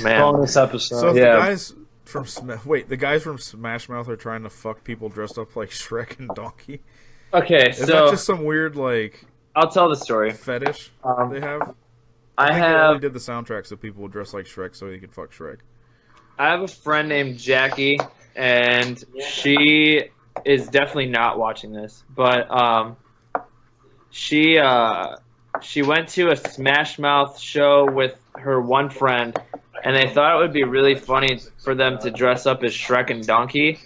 Man, bonus episode. So if Yeah. the guys from Smash Mouth are trying to fuck people dressed up like Shrek and Donkey. okay, Is so that just some weird I'll tell the story. fetish they have? I think they have only did the soundtrack so people would dress like Shrek so they could fuck Shrek. I have a friend named Jackie, and she is definitely not watching this, but she went to a Smash Mouth show with her one friend, and they thought it would be really funny for them to dress up as Shrek and Donkey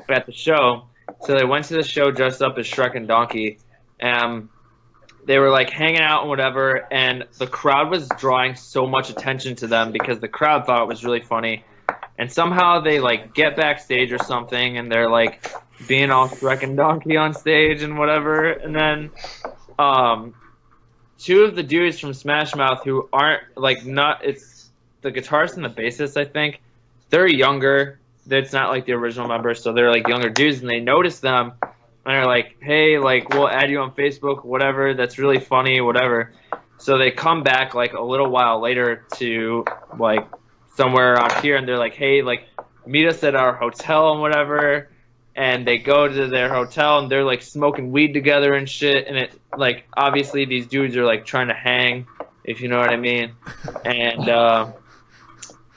at the show. So they went to the show dressed up as Shrek and Donkey. They were like hanging out and whatever, and the crowd was drawing so much attention to them because the crowd thought it was really funny. And somehow they like get backstage or something, and they're like being all Shrek and Donkey on stage and whatever. And then two of the dudes from Smash Mouth who aren't like not it's the guitarist and the bassist, I think. They're younger. It's not like the original members, so they're like younger dudes, and they notice them and they're like, hey, like we'll add you on Facebook, whatever, that's really funny, whatever. So they come back like a little while later to like somewhere out here, and they're like, hey, like meet us at our hotel and whatever. And they go to their hotel, and they're like smoking weed together and shit, and it like obviously these dudes are like trying to hang, if you know what I mean. And the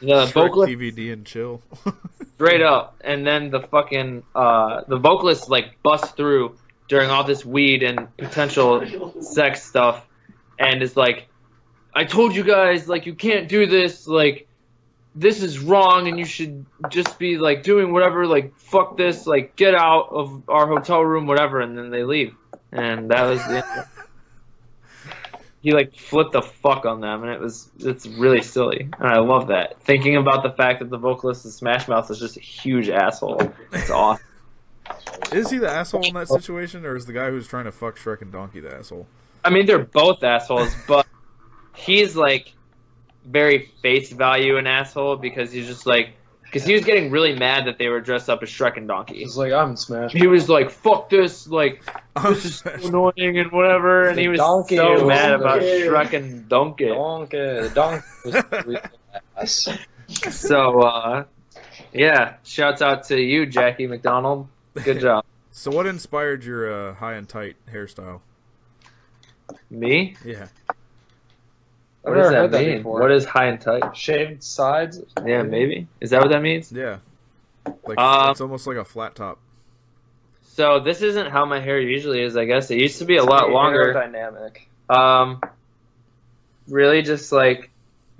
Shrek vocalist DVD and chill. straight up, and then the fucking the vocalist like busts through during all this weed and potential sex stuff, and is like, I told you guys, like, you can't do this, like this is wrong, and you should just be like doing whatever, like fuck this, like get out of our hotel room, whatever. And then they leave, and that was the end. He like flipped the fuck on them, and it's really silly, and I love that. Thinking about the fact that the vocalist of Smash Mouth is just a huge asshole. It's awesome. Is he the asshole in that situation, or is the guy who's trying to fuck Shrek and Donkey the asshole? I mean, they're both assholes, but he's like very face value an asshole because he's just like, because he was getting really mad that they were dressed up as Shrek and Donkey. He's like, I'm smashed. He was like, fuck this, like, this is so annoying and whatever, and he was Donkey, so mad about donkey. Shrek and Donkey. The donkey was really ass. So, yeah, shouts out to you, Jackie McDonald. Good job. So what inspired your high and tight hairstyle? Me? Yeah. What does that mean? What is high and tight? Shaved sides? Yeah, maybe. Is that what that means? Yeah. Like it's almost like a flat top. So this isn't how my hair usually is, I guess. It used to be a lot longer. Dynamic. Really just like,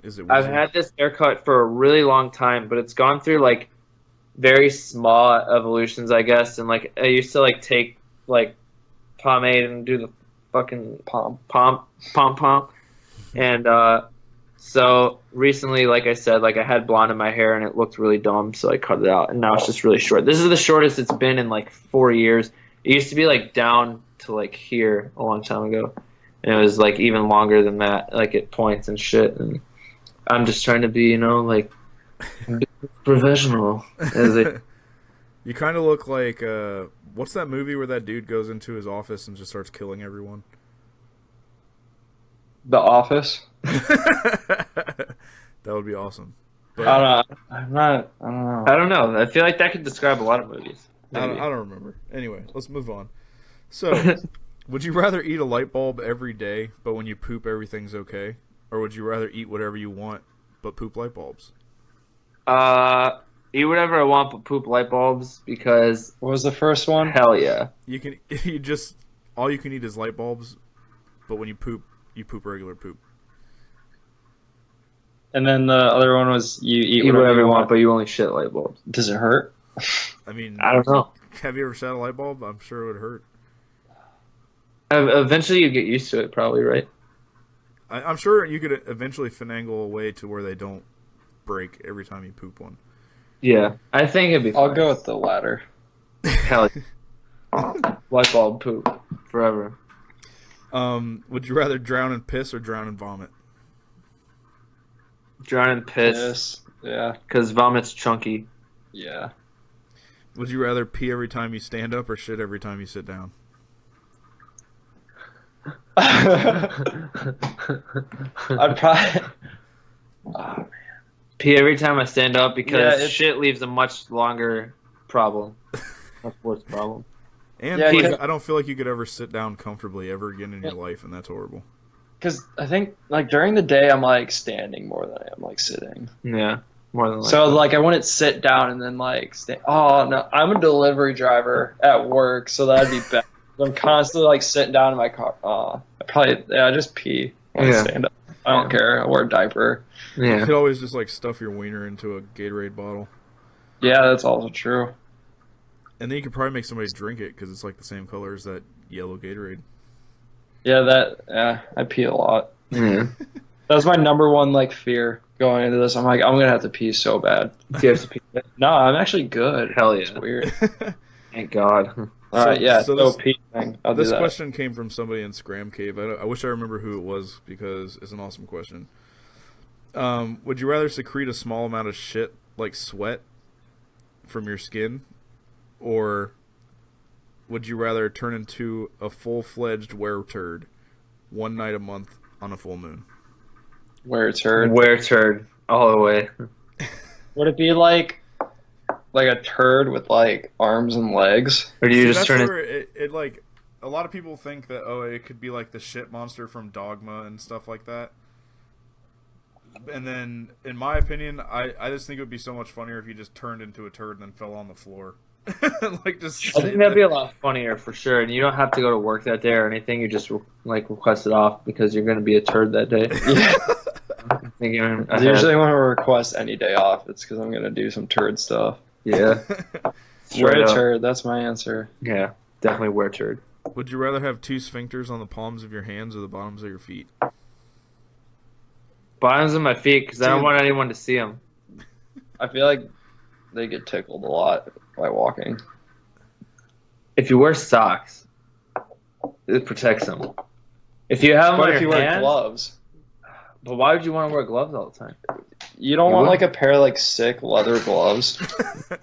Is it I've wizard? had this haircut for a really long time, but it's gone through like very small evolutions, I guess. And like I used to like take like pomade and do the fucking pom. And so recently, like I said, like I had blonde in my hair and it looked really dumb, so I cut it out, and now it's just really short. This is the shortest it's been in like 4 years. It used to be like down to like here a long time ago, and it was like even longer than that, like at points and shit. And I'm just trying to be, you know, like professional. As it, You kind of look like what's that movie where that dude goes into his office and just starts killing everyone? The Office? That would be awesome. But I don't know. I don't know. I feel like that could describe a lot of movies. I don't remember. Anyway, let's move on. So, would you rather eat a light bulb every day, but when you poop, everything's okay? Or would you rather eat whatever you want, but poop light bulbs? Eat whatever I want, but poop light bulbs, because What was the first one? hell yeah. You just all you can eat is light bulbs, but when you poop regular poop. And then the other one was you eat whatever you want, but you only shit light bulbs. Does it hurt? I mean, I don't know. have you ever shot a light bulb? I'm sure it would hurt. Eventually you get used to it, probably, right? I'm sure you could eventually finagle a way to where they don't break every time you poop one. Yeah, I think it'd be I'll fine. go with the latter. Hell yeah. Light bulb poop forever. Would you rather drown in piss or drown in vomit? Drown in piss, Yes. Yeah. because vomit's chunky. Yeah. Would you rather pee every time you stand up or shit every time you sit down? I'd probably. Oh, Pee every time I stand up because Yeah, shit leaves a much longer problem. Much worse problem. And Yeah, like, yeah. I don't feel like you could ever sit down comfortably ever again in your life, and that's horrible. because I think like during the day I'm like standing more than I am like sitting. Yeah, more than So like I wouldn't sit down and then like stay. Oh no, I'm a delivery driver at work, so that'd be bad. I'm constantly like sitting down in my car. I probably I just pee when I Yeah. stand up. I don't care. I wear a diaper. You Yeah. could always just like stuff your wiener into a Gatorade bottle, Yeah, that's also true. and then you could probably make somebody drink it because it's like the same color as that yellow Gatorade. Yeah, I pee a lot. Yeah. That's my number one like fear going into this. I'm like, I'm gonna have to pee so bad. Do you have to pee? No, I'm actually good. Hell yeah. It's weird. Thank God. All right, yeah. so So this- pee thing. I'll do This that. question came from somebody in Scram Cave. I wish I remember who it was because it's an awesome question. Would you rather secrete a small amount of shit like sweat from your skin, or would you rather turn into a full-fledged were-turd one night a month on a full moon? Where it's heard. Where turd all the way. Would it be like a turd with like arms and legs? Or do you See, just that's turn it? where it like a lot of people think that it could be like the shit monster from Dogma and stuff like that. And then, in my opinion, I just think it would be so much funnier if you just turned into a turd and then fell on the floor. Like just. I think that'd be a lot funnier for sure, and you don't have to go to work that day or anything. You just like request it off because you're going to be a turd that day. Yeah. Thinking ahead. Usually when I request any day off, it's because I'm gonna do some turd stuff. Yeah, Where Straight a up. turd. That's my answer. Yeah, definitely wear turd. Would you rather have two sphincters on the palms of your hands or the bottoms of your feet? Bottoms of my feet because I don't Dude. want anyone to see them. I feel like they get tickled a lot by walking. If you wear socks, it protects them. If you have them What on if you your wear hands, gloves? but why would you want to wear gloves all the time? You don't You want would? like a pair of like sick leather gloves. I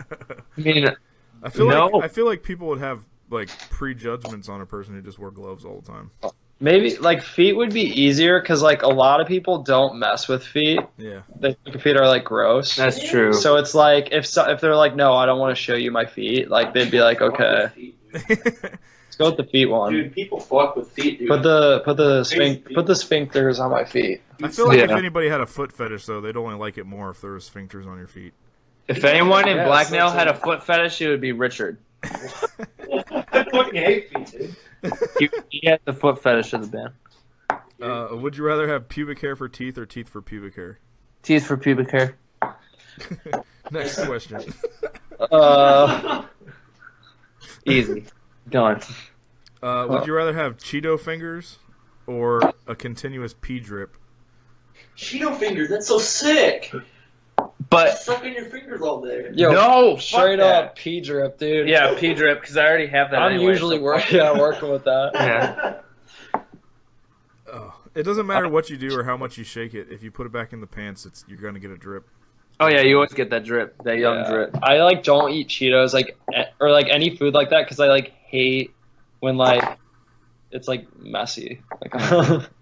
mean, I feel No. like people would have like prejudgments on a person who just wore gloves all the time. Maybe like feet would be easier because like a lot of people don't mess with feet. Yeah. They think feet are like gross. that's true. So it's like if they're like, no, I don't want to show you my feet. Like they'd be like, okay, let's go with the feet one. Dude, people fuck with feet, dude. Put the Crazy feet. put the sphincters on my feet. I feel like if Yeah. anybody had a foot fetish, though, they'd only like it more if there was sphincters on your feet. If anyone in Yeah, Blackmail so- had a foot fetish, it would be Richard. I fucking hate feet, dude. He had the foot fetish of the band. Would you rather have pubic hair for teeth or teeth for pubic hair? Teeth for pubic hair. Next question. Easy. Done. Would you rather have Cheeto fingers or a continuous pee drip? Cheeto fingers, that's so sick. But Sucking your fingers all day. Yo, no, straight fuck up pee drip, dude. Yeah, pee drip because I already have that. I'm anyway, usually so- working with that. Yeah. Oh, it doesn't matter what you do or how much you shake it. If you put it back in the pants, you're gonna get a drip. Oh yeah, you always get that drip, that young Yeah. drip. I like don't eat Cheetos like or like any food like that because I like hate when like it's like messy like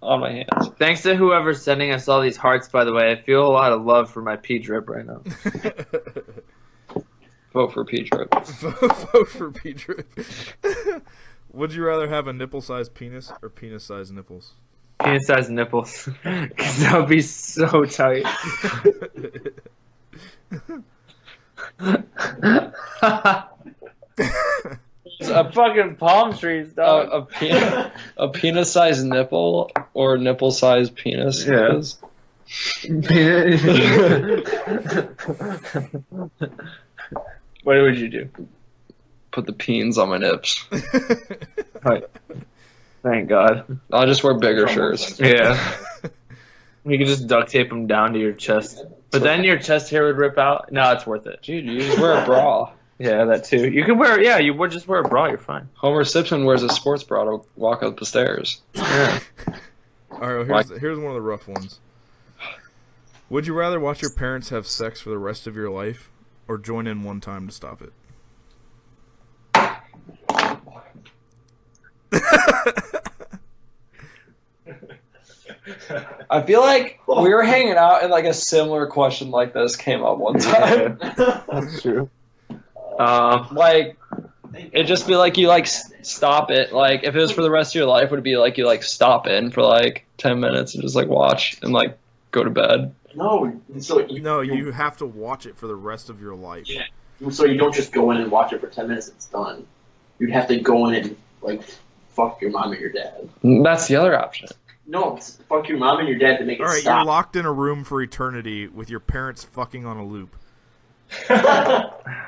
on my hands. Thanks to whoever's sending us all these hearts, by the way. I feel a lot of love for my pee drip right now. Vote for pee drip. Vote for pee drip. Would you rather have a nipple-sized penis or penis-sized nipples? Penis-sized nipples, because that would be so tight. A fucking palm trees, dog. A penis-sized nipple or nipple-sized penis. Yeah. Is. What would you do? Put the peens on my nips. Right. Thank God. I'll just wear bigger shirts. Yeah. You could just duct tape them down to your chest. But then your chest hair would rip out. No, it's worth it. Dude, you just wear a bra. Yeah, that too. You can wear, yeah, you would just wear a bra, you're fine. Homer Simpson wears a sports bra to walk up the stairs. Yeah. All right, well, here's one of the rough ones. Would you rather watch your parents have sex for the rest of your life or join in one time to stop it? I feel like we were hanging out and like a similar question like this came up one time. That's true. Like, it'd just be like you like stop it. Like if it was for the rest of your life, would it be like you like stop in for like 10 minutes and just like watch and like go to bed? No, so you have to watch it for the rest of your life. Yeah. So you don't just go in and watch it for 10 minutes and it's done. You'd have to go in and like fuck your mom or your dad. That's the other option. No, it's fuck your mom and your dad to make it All right, stop. you're locked in a room for eternity with your parents fucking on a loop.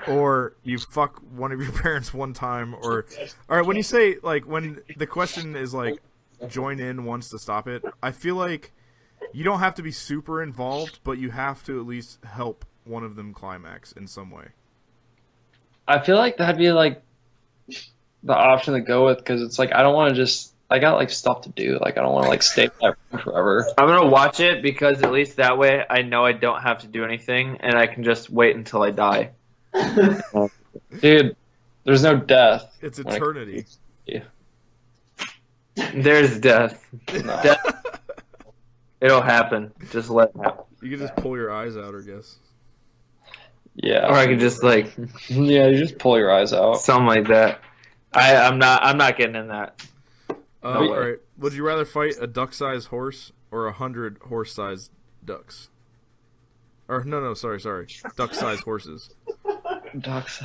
Or you fuck one of your parents one time, or all right. When you say like when the question is like join in once to stop it, I feel like you don't have to be super involved, but you have to at least help one of them climax in some way. I feel like that'd be like the option to go with because it's like I don't want to just I got like stuff to do. Like I don't want to like stay in that room forever. I'm gonna watch it because at least that way I know I don't have to do anything and I can just wait until I die. Dude, there's no death. It's eternity. There's death. No. Death. It'll happen. Just let it happen. You can just pull your eyes out, I guess. Yeah. Or I can just like Yeah, you just pull your eyes out. something like that. I'm not getting in that. All right. Would you rather fight a duck-sized horse or 100 horse-sized ducks? Or no, sorry, duck-sized horses. Ducks.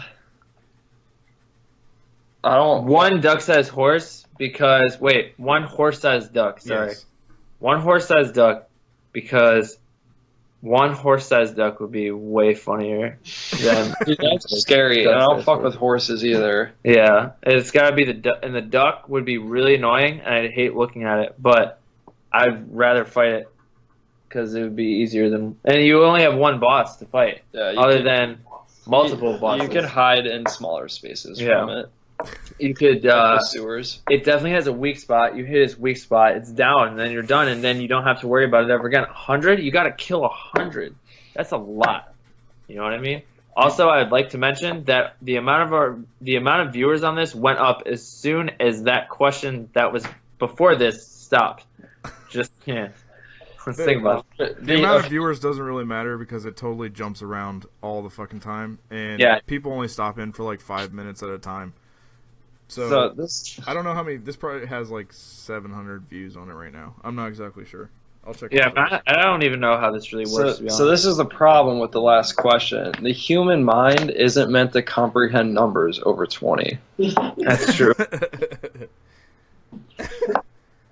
I don't. One duck-sized horse because one horse-sized duck. Sorry, Yes. one horse-sized duck because one horse-sized duck would be way funnier than. Dude, that's scary. And I don't fuck with horses either. Yeah, it's got to be the duck, and the duck would be really annoying, and I'd hate looking at it. But I'd rather fight it because it would be easier than. And you only have one boss to fight, Yeah, other than multiple bosses. You can hide in smaller spaces from it. You could. Like the sewers. It definitely has a weak spot. You hit its weak spot, it's down, and then you're done, and then you don't have to worry about it ever again. 100? You got to kill 100. That's a lot. You know what I mean? Also, I'd like to mention that the amount of viewers on this went up as soon as that question that was before this stopped. Just let's think about it. The amount of viewers doesn't really matter because it totally jumps around all the fucking time, and people only stop in for like 5 minutes at a time. So this, I don't know how many. This probably has like 700 views on it right now. I'm not exactly sure. I'll check. Yeah, but I don't even know how this really works. so this is the problem with the last question. The human mind isn't meant to comprehend numbers over 20. That's true.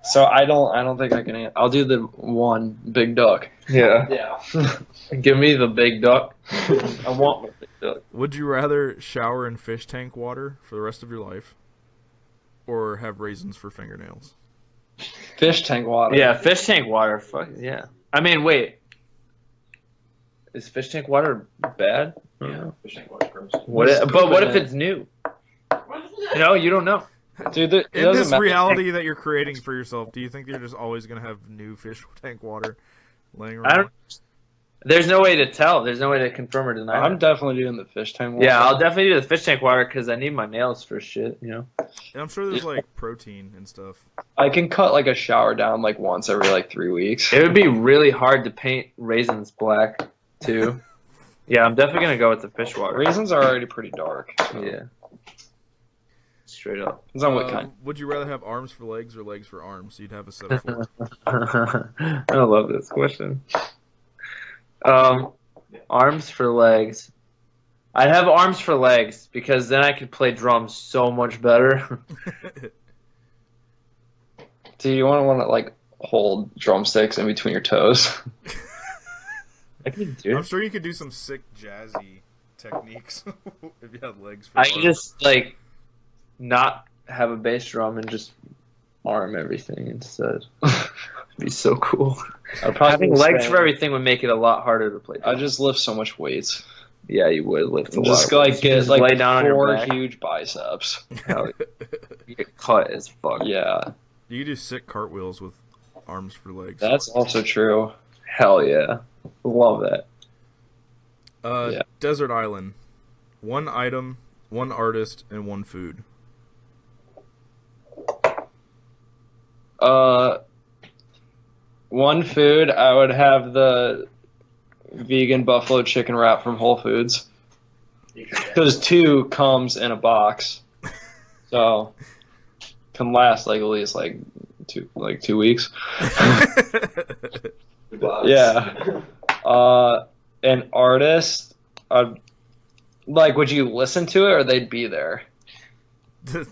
So I don't think I can. I'll do the one big duck. Yeah. Give me the big duck. I want my big duck. Would you rather shower in fish tank water for the rest of your life, or have raisins for fingernails? Fish tank water. Yeah, fish tank water. Fuck yeah. I mean, wait. Is fish tank water bad? Yeah, fish tank water gross. But what if it's new? No, you don't know. Dude, In this reality that you're creating for yourself, do you think you're just always gonna have new fish tank water laying around? There's no way to tell. There's no way to confirm or deny. I'm definitely doing the fish tank water. Yeah, I'll definitely do the fish tank water because I need my nails for shit, you know? And I'm sure there's like protein and stuff. I can cut like a shower down like once every like 3 weeks. It would be really hard to paint raisins black, too. Yeah, I'm definitely going to go with the fish water. Raisins are already pretty dark. So. Yeah. Straight up. Depends on what kind. Would you rather have arms for legs or legs for arms? You'd have a set of 4. I love this question. Arms for legs. I'd have arms for legs because then I could play drums so much better. Do you want to like hold drumsticks in between your toes? I could do. I'm sure you could do some sick jazzy techniques if you had legs for I arms. could just like not have a bass drum and just arm everything instead. It'd be so cool. Having legs for everything would make it a lot harder to play. I just lift so much weights. Yeah, you would lift a lot. Just of like weights. get Just like lay down on your 4 back. huge biceps. Hell, you get cut as fuck. Yeah, You could do sick cartwheels with arms for legs. that's also true. Hell yeah, love that. Yeah. Desert Island. 1 item, 1 artist, and 1 food. One food, I would have the vegan buffalo chicken wrap from Whole Foods. Because 2 comes in a box. So can last like at least like 2 weeks. Yeah. An artist, like, would you listen to it or they'd be there?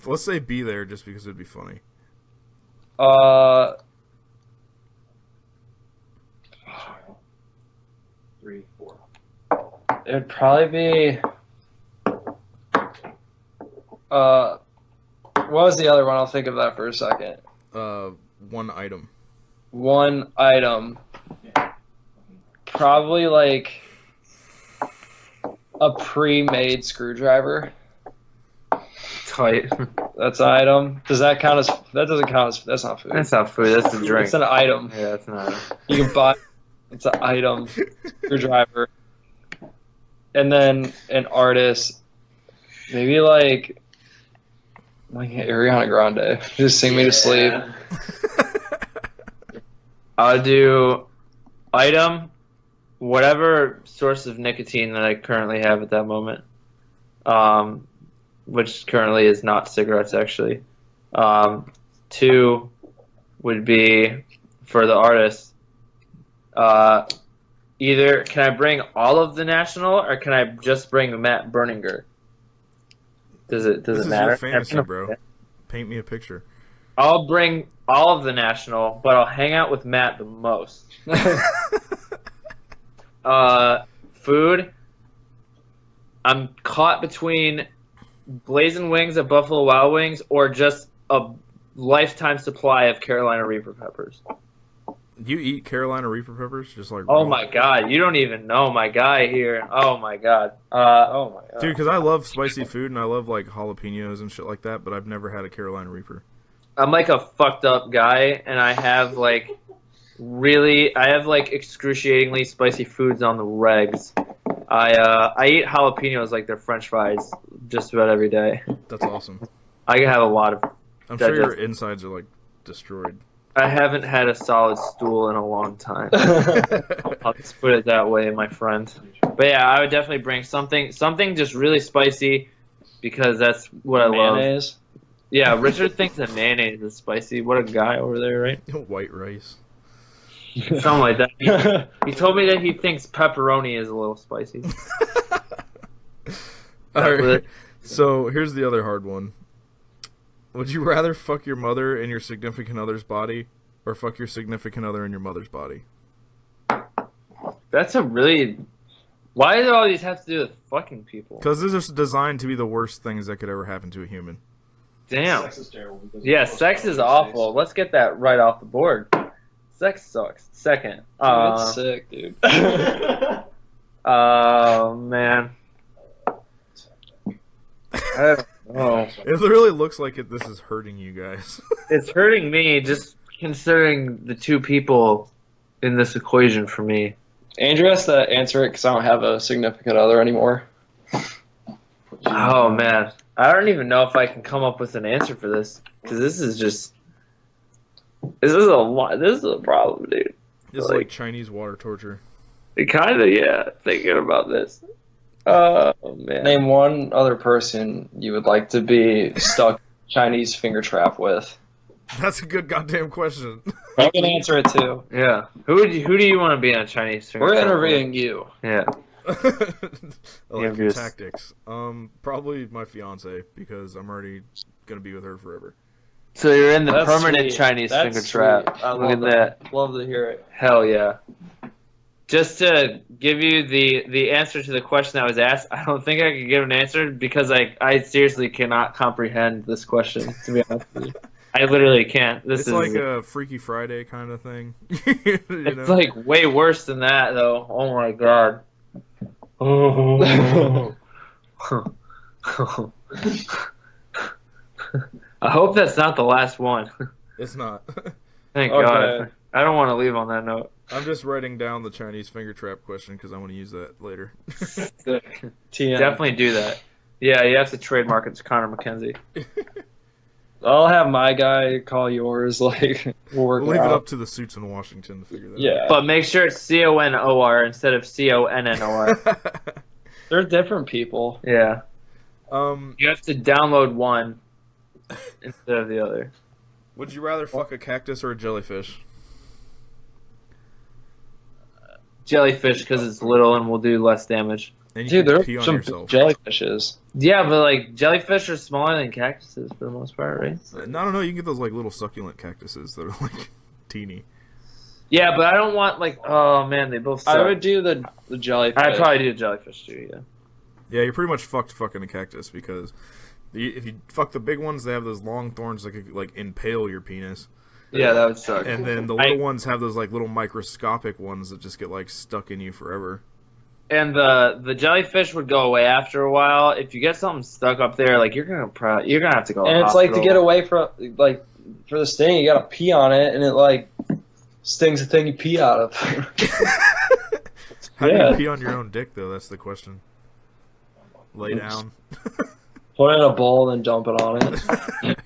Let's say be there just because it'd be funny. 3, 4. It'd probably be. What was the other one? I'll think of that for a second. One item. One item. Probably like a pre-made screwdriver. Tight. That's an item. Does that count as? That doesn't count as. That's not food. That's not food. That's a drink. It's an item. Yeah, that's not. You can buy. It's an item. Screwdriver. And then an artist. Maybe like Ariana Grande. Just sing me to sleep. I'll do item, whatever source of nicotine that I currently have at that moment, which currently is not cigarettes, actually. 2 would be, for the artist, either can I bring all of the National or can I just bring Matt Berninger? Does it This is matter? your fantasy, bro. Paint me a picture. I'll bring all of the National, but I'll hang out with Matt the most. Food. I'm caught between Blazing Wings at Buffalo Wild Wings or just a lifetime supply of Carolina Reaper peppers. You eat Carolina Reaper peppers? Just like Oh raw? my god, you don't even know my guy here. Oh my god. Oh my god. Dude, because I love spicy food and I love like jalapenos and shit like that, but I've never had a Carolina Reaper. I'm like a fucked up guy, and I have like excruciatingly spicy foods on the regs. I eat jalapenos like they're French fries just about every day. That's awesome. I have a lot of. I'm sure your insides are like destroyed. I haven't had a solid stool in a long time. I'll just put it that way, my friend. But yeah, I would definitely bring something just really spicy because that's what I love. Mayonnaise. Yeah, Richard thinks that mayonnaise is spicy. What a guy over there, right? White rice. Something like that. He told me that he thinks pepperoni is a little spicy. Alright, so here's the other hard one. Would you rather fuck your mother in your significant other's body or fuck your significant other in your mother's body? That's a really... Why do all these have to do with fucking people? Because this is designed to be the worst things that could ever happen to a human. Damn. Sex is terrible. because Yeah, of sex is those awful. Let's get that right off the board. Sex sucks. Second. That's sick, dude. Oh, man. I don't know. It literally looks like this is hurting you guys. It's hurting me just considering the two people in this equation for me. Andrew has to answer it because I don't have a significant other anymore. Oh, man. I don't even know if I can come up with an answer for this because this is just... This is a lot. This is a problem, dude. It's like Chinese water torture. Kind of, yeah. Thinking about this. Oh, man. Name one other person you would like to be stuck Chinese finger trap with. That's a good goddamn question. I can answer it too. Yeah. Who do you want to be on Chinese finger We're trap interviewing you. with? Yeah. I like your just- tactics. Probably my fiance because I'm already gonna be with her forever. So you're in the That's permanent sweet. Chinese That's finger trap. sweet. I Look love at that. Love to hear it. Hell yeah. Just to give you the answer to the question that was asked, I don't think I could give an answer because I seriously cannot comprehend this question, to be honest with you. I literally can't. This It's is like a Freaky Friday kind of thing. you it's know? like way worse than that though. Oh my god. Oh. I hope that's not the last one. It's not. Thank Okay. God. I don't want to leave on that note. I'm just writing down the Chinese finger trap question because I want to use that later. TM. Definitely do that. Yeah, you have to trademark it to Connor McKenzie. I'll have my guy call yours. Like we'll work We'll leave it out. up to the suits in Washington to figure that Yeah, But make sure it's CONOR instead of CONNOR. they're different people. Yeah. out. You have to download one instead of the other. Would you rather fuck a cactus or a jellyfish? Jellyfish because it's little and will do less damage. And you Dude, can there pee are on some yourself. jellyfishes. Yeah, but like jellyfish are smaller than cactuses for the most part, right? No, I don't know. You can get those like little succulent cactuses that are like teeny. Yeah, but I don't want like. Oh man, they both suck. I would do the jellyfish. I'd probably do jellyfish too. Yeah. Yeah, you're pretty much fucked fucking a cactus because if you fuck the big ones, they have those long thorns that could like impale your penis, Yeah, that would suck. and then the little ones have those like little microscopic ones that just get like stuck in you forever. And the jellyfish would go away after a while. If you get something stuck up there, like you're gonna have to go. And to the it's like to hospital. get away from like for the sting, you gotta pee on it, and it like stings the thing you pee out of. How do Yeah. you pee on your own dick though? That's the question. Lay down. Put it in a bowl and dump it on it.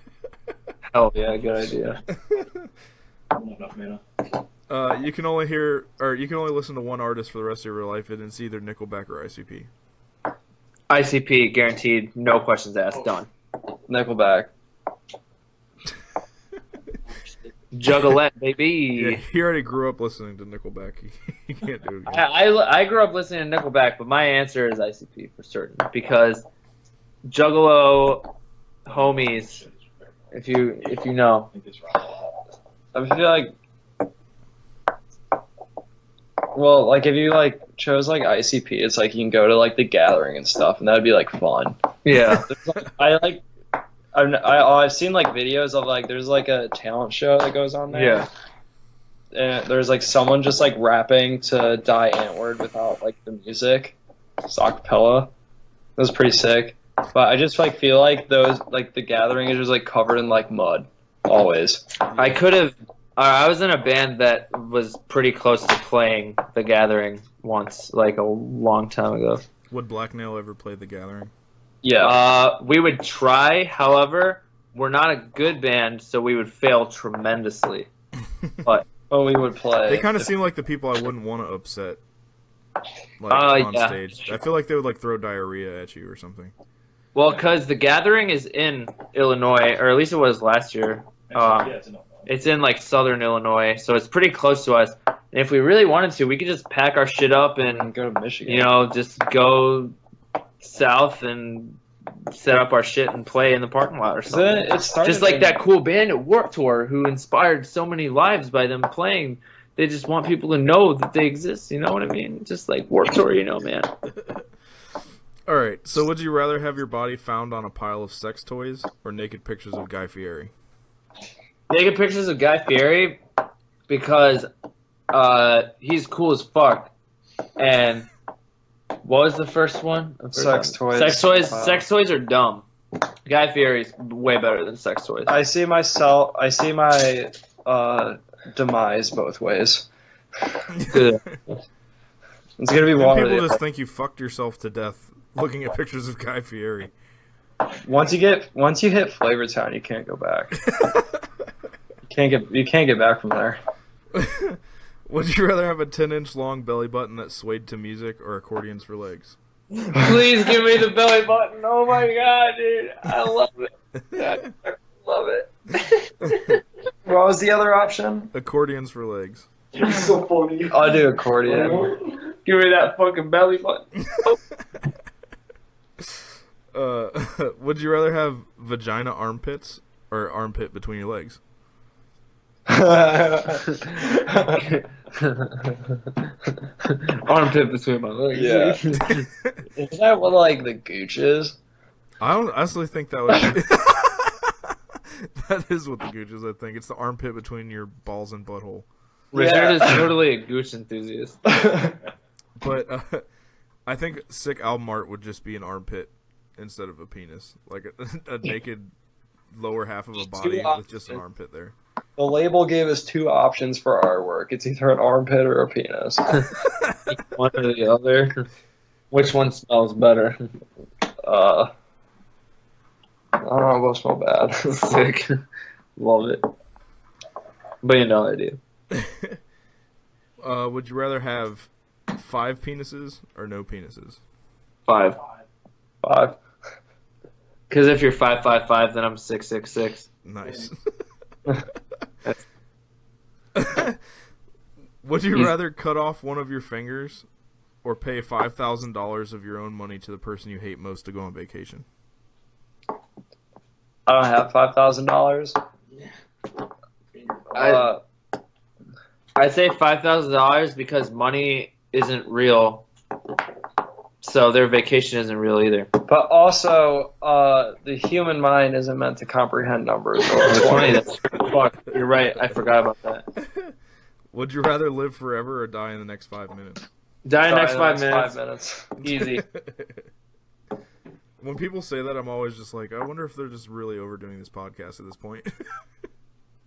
Hell yeah, good idea. Enough mana. You can only hear, or you can only listen to one artist for the rest of your life, and it's either Nickelback or ICP. ICP guaranteed, no questions asked. Done. Nickelback. Juggalette, Yeah, baby. he already grew up listening to Nickelback. He can't do it again. I grew up listening to Nickelback, but my answer is ICP for certain because Juggalo homies. If you know, I feel like, well, like if you like chose like ICP, it's like you can go to like the gathering and stuff, and that'd be like fun. yeah. I've seen like videos of like there's like a talent show that goes on there. Yeah. And there's like someone just like rapping to Die Antwoord without like the music, it's a cappella. It was pretty sick. But I just like feel like those like the gathering is just like covered in like mud always. I could have. I was in a band that was pretty close to playing The Gathering once, like a long time ago. Would Black Nail ever play The Gathering? Yeah. We would try, however, we're not a good band, so we would fail tremendously. But we would play. They kind of seem like the people I wouldn't want to upset, like on yeah. stage. I feel like they would like throw diarrhea at you or something. well, because The Gathering is in Illinois, or at least it was last year. It's in like southern Illinois, so it's pretty close to us. And if we really wanted to, we could just pack our shit up and go to Michigan. you know just go south and set up our shit and play in the parking lot or something. It started Just like in- that cool band at Warped Tour who inspired so many lives by them playing. They just want people to know that they exist. You know what I mean? Just like Warped Tour, you know, man. All right. So, would you rather have your body found on a pile of sex toys or naked pictures of Guy Fieri? Naked pictures of Guy Fieri because he's cool as fuck. And what was the first one? Sex toys. Sex toys. Sex toys are dumb. Guy Fieri's way better than sex toys. I see my demise both ways. Good. It's gonna be And one. people just think you fucked yourself to death looking at pictures of Guy Fieri. Once you hit Flavortown, you can't go back. You can't get back from there. Would you rather have a 10-inch long belly button that swayed to music or accordions for legs? Please give me the belly button. Oh my god, dude. I love it. I love it. What was the other option? Accordions for legs. You're so funny. I'll do accordion. Give me that fucking belly button. Would you rather have vagina armpits or armpit between your legs? Armpit between my legs. Yeah. Is that what like the gooch is? I don't honestly think that would be... That is what the gooch is, I think. It's the armpit between your balls and butthole. Richard is totally a goose enthusiast. But I think sick album art would just be an armpit instead of a penis. Like a naked lower half of a body with just an armpit there. The label gave us two options for artwork. It's either an armpit or a penis. One or the other. Which one smells better? I don't know, both smell bad. Sick. Love it. But you know I do. Would you rather have 5 penises or no penises? 5. 5. Because if you're 5'5", then I'm 6'6". Nice. Would you rather cut off one of your fingers or pay $5,000 of your own money to the person you hate most to go on vacation? I don't have $5,000. I'd say $5,000 because money isn't real, so their vacation isn't real either. But also, the human mind isn't meant to comprehend numbers. Fuck, you're right. I forgot about that. Would you rather live forever or die in the next 5 minutes? Die in the next Die 5 in the minutes. 5 minutes. Easy. When people say that, I'm always just like, I wonder if they're just really overdoing this podcast at this point.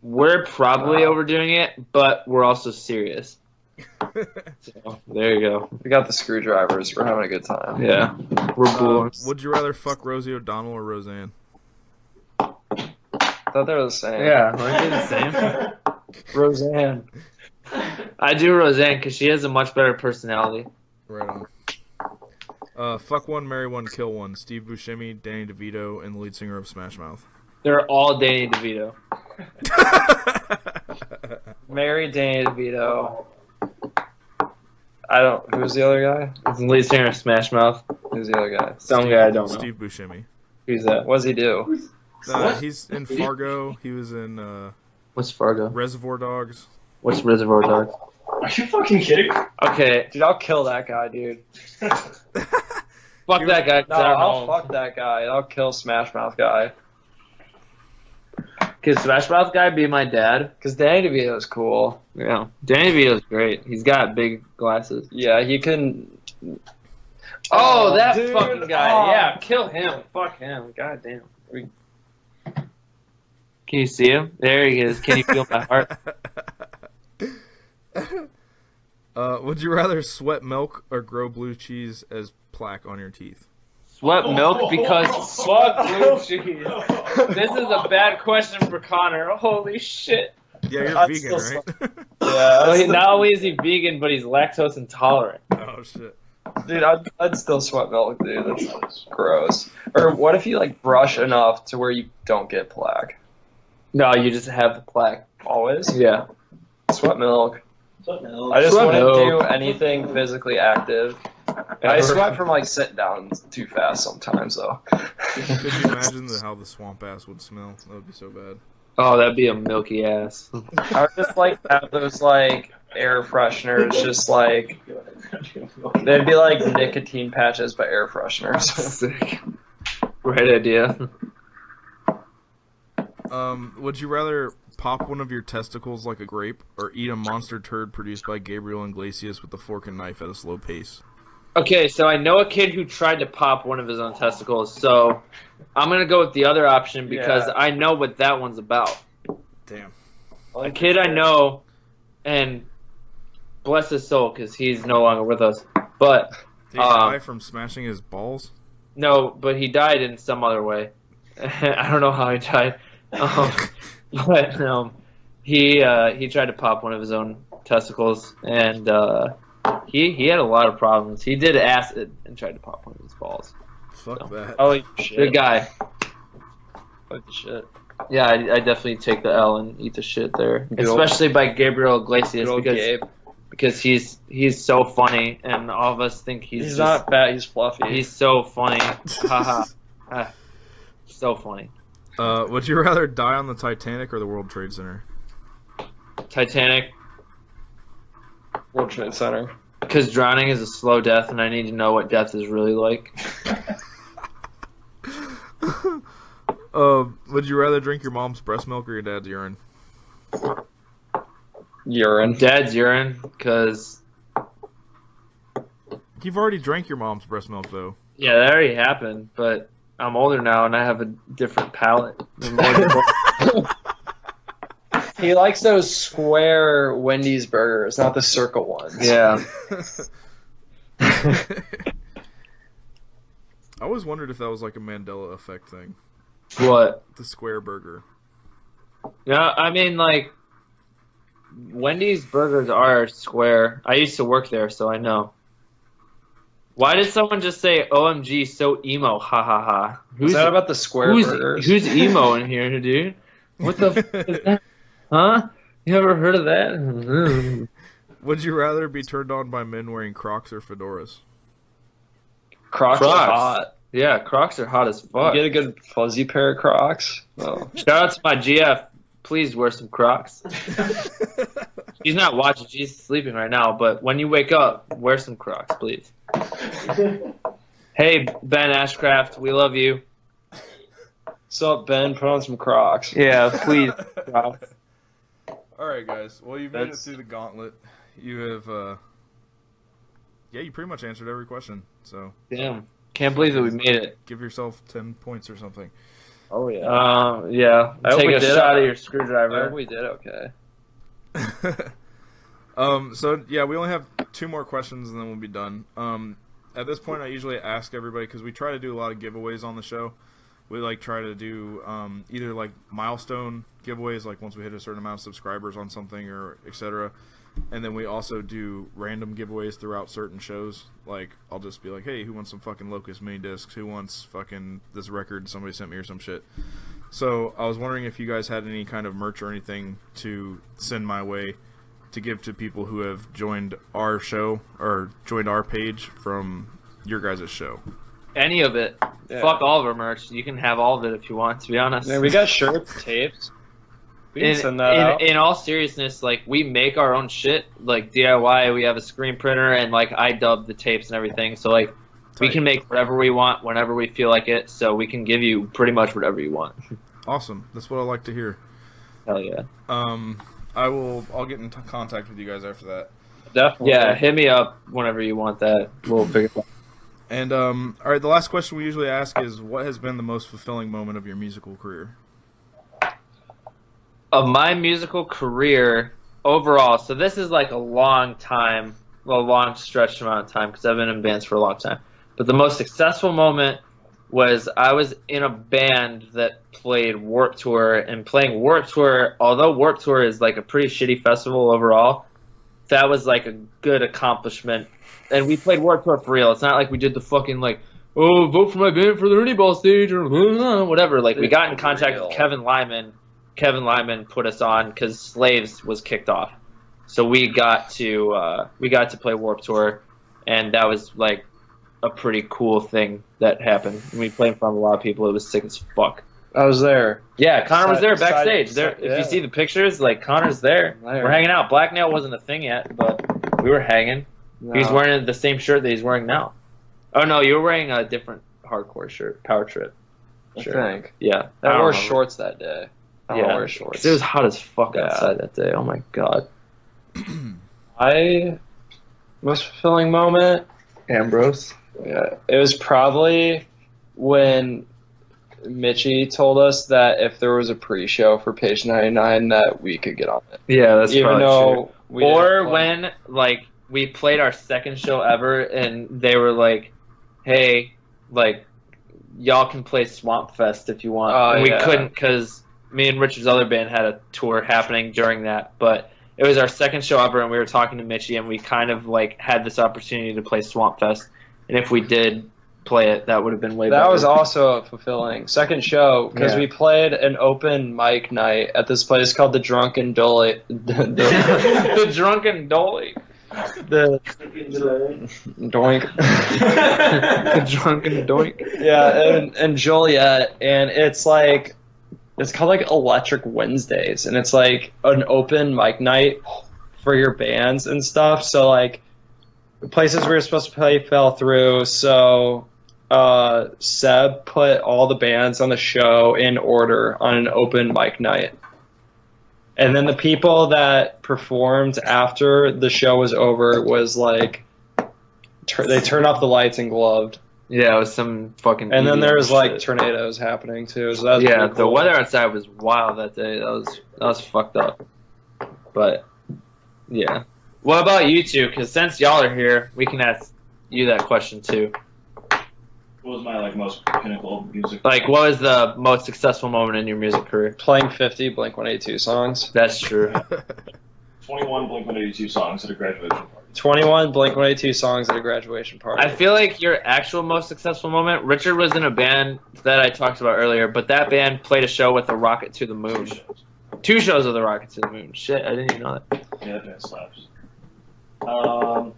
We're probably overdoing it, but we're also serious. So, there you go. We got the screwdrivers. We're having a good time. Yeah. We're born. Would you rather fuck Rosie O'Donnell or Roseanne? I thought they were the same. Yeah, aren't they the same? Roseanne. I do Roseanne because she has a much better personality. Right on. Fuck one, marry one, kill one. Steve Buscemi, Danny DeVito, and the lead singer of Smash Mouth. They're all Danny DeVito. Mary Danny DeVito. Who's the other guy? It's the lead singer of Smash Mouth. Who's the other guy? Some guy I don't know. Steve Buscemi. Who's that? What does he do? He's in Fargo. He was in What's Fargo? Reservoir Dogs. What's Reservoir Dogs? Are you fucking kidding? Okay, Dude, I'll kill that guy, dude. fuck that guy. 'Cause No, I don't I'll know. fuck that guy. I'll kill Smash Mouth guy. Could Smash Mouth guy be my dad? Because Danny DeVito's cool. Yeah, Danny DeVito's great. He's got big glasses. Yeah, he can... Oh, that dude. fucking guy. Oh. Yeah, kill him. Fuck him. God damn. Can you see him? There he is. Can you feel my heart? Would you rather sweat milk or grow blue cheese as plaque on your teeth? Sweat milk because fuck blue cheese. This is a bad question for Connor. Holy shit. Yeah, you're I'd vegan, still right? Yeah, Not only is he vegan, but he's lactose intolerant. Oh shit. dude, I'd still sweat milk, dude. That's gross. Or what if you like brush enough to where you don't get plaque? No, you just have the plaque. Always? Yeah. Sweat milk. No. I just Sweat wouldn't milk. do anything physically active. I sweat from like sitting down too fast sometimes though. Could you imagine how the swamp ass would smell? That would be so bad. Oh, that'd be a milky ass. I would just like have those like air fresheners, just like they'd be like nicotine patches but air fresheners. Sick. Great idea. Would you rather pop one of your testicles like a grape or eat a monster turd produced by Gabriel Iglesias with a fork and knife at a slow pace? Okay, so I know a kid who tried to pop one of his own testicles, so I'm going to go with the other option because Yeah. I know what that one's about. Damn. A kid I know, and bless his soul because he's no longer with us, but Did he die from smashing his balls? no, but he died in some other way. I don't know how he died. But he tried to pop one of his own testicles, and he had a lot of problems. He did acid and tried to pop one of his balls. Fuck that. Holy shit. Good guy. Holy shit. Yeah, I definitely take the L and eat the shit there, Good old- especially by Gabriel Iglesias Good old Gabe. because he's so funny, and all of us think he's He's just, not fat, he's fluffy. he's so funny. Haha. So funny. Would you rather die on the Titanic or the World Trade Center? Titanic, World Trade Center. because drowning is a slow death, and I need to know what death is really like. Would you rather drink your mom's breast milk or your dad's urine? Urine. Dad's urine, because You've already drank your mom's breast milk, though. yeah, that already happened. But I'm older now, and I have a different palate. He likes those square Wendy's burgers, not the circle ones. Yeah. I always wondered if that was like a Mandela effect thing. What? The square burger. Yeah, I mean, like, Wendy's burgers are square. I used to work there, so I know. Why did someone just say OMG so emo? Ha ha ha. Is that about the square burgers? Who's emo in here, dude? What the f is that? Huh? You ever heard of that? Would you rather be turned on by men wearing Crocs or fedoras? Crocs are hot. Yeah, Crocs are hot as fuck. You get a good fuzzy pair of Crocs. Oh. Shout out to my GF. Please wear some Crocs. She's not watching. She's sleeping right now. But when you wake up, wear some Crocs, please. Hey, Ben Ashcraft, we love you. What's up, Ben? Put on some Crocs. Yeah, please. Crocs. All right, guys. Well, you've made it through the gauntlet. You have, yeah, you pretty much answered every question. So Damn. Can't believe that we made it. give yourself 10 points or something. Oh, yeah. Yeah. I hope Take we a did shot it. of your I screwdriver. hope we did okay. So yeah, we only have 2 more questions and then we'll be done. At this point, I usually ask everybody because we try to do a lot of giveaways on the show. We like try to do either like milestone giveaways, like once we hit a certain amount of subscribers on something or etc. And then we also do random giveaways throughout certain shows. Like I'll just be like, hey, who wants some fucking Locust mini discs? Who wants fucking this record somebody sent me or some shit? So I was wondering if you guys had any kind of merch or anything to send my way to give to people who have joined our show or joined our page from your guys' show. Any of it. Yeah. Fuck all of our merch. You can have all of it if you want, to be honest. Yeah, we got shirts, tapes. We can send that out. In all seriousness, like, we make our own shit, like DIY. We have a screen printer, and like I dub the tapes and everything. So like, we can make whatever we want whenever we feel like it. So we can give you pretty much whatever you want. Awesome. That's what I like to hear. Hell yeah. I'll get in contact with you guys after that. Definitely. Yeah, hit me up whenever you want that. We'll figure it out. And all right, the last question we usually ask is, what has been the most fulfilling moment of your musical career? Of my musical career overall, so this is like a long stretched amount of time because I've been in bands for a long time. But the most successful moment was I was in a band that played Warped Tour, and playing Warped Tour, although Warped Tour is like a pretty shitty festival overall, that was like a good accomplishment. And we played Warped Tour for real. It's not like we did the fucking like, oh, vote for my band for the Ernie Ball stage or whatever. Like, we got in contact with Kevin Lyman. Kevin Lyman put us on because Slaves was kicked off. So we got to play Warped Tour, and that was like a pretty cool thing that happened. We played in front of a lot of people. It was sick as fuck. I was there. Yeah, Connor was there backstage. Side, If you see the pictures, like, Connor's there. We're hanging out. Black Nail wasn't a thing yet, but we were hanging. No. He's wearing the same shirt that he's wearing now. Oh no, you were wearing a different hardcore shirt, Power Trip. I think. Yeah, I wore remember. shorts that day. I Yeah, wore shorts. 'cause it was hot as fuck Yeah. outside that day. Oh my god. Most fulfilling moment. Ambrose. Yeah, it was probably when Mitchie told us that if there was a pre-show for Page 99 that we could get on it. Yeah, that's Even probably though true. we Or didn't play. when like we played our second show ever, and they were like, "Hey, like, y'all can play Swamp Fest if you want." Oh, And we yeah. couldn't because me and Richard's other band had a tour happening during that. But it was our second show ever, and we were talking to Mitchie, and we kind of like had this opportunity to play Swamp Fest. And if we did play it, that would have been way better. That was also a fulfilling second show because Yeah. we played an open mic night at this place called the Drunken Dolly. The Drunken Dolly. The Doink. The Drunken Doink. Yeah, and Joliet, and it's like it's called like Electric Wednesdays, and it's like an open mic night for your bands and stuff. So like the places we were supposed to play fell through, so Seb put all the bands on the show in order on an open mic night. And then the people that performed after the show was over was like, they turned off the lights and gloved. Yeah, it was some fucking. And then EDM there was like shit. tornadoes happening too. So that was Yeah, pretty the cool. weather outside was wild that day. That was fucked up. But yeah, what about you two? Because since y'all are here, we can ask you that question too. What was my most pinnacle music? Like, what was the most successful moment in your music career? Playing 50 Blink-182 songs. That's true. 21 Blink-182 songs at a graduation party. 21 Blink-182 songs at a graduation party. I feel like your actual most successful moment, Richard was in a band that I talked about earlier, but that band played a show with a rocket to the moon. 2 shows with a rocket to the moon. Shit, I didn't even know that. Yeah, that band slaps.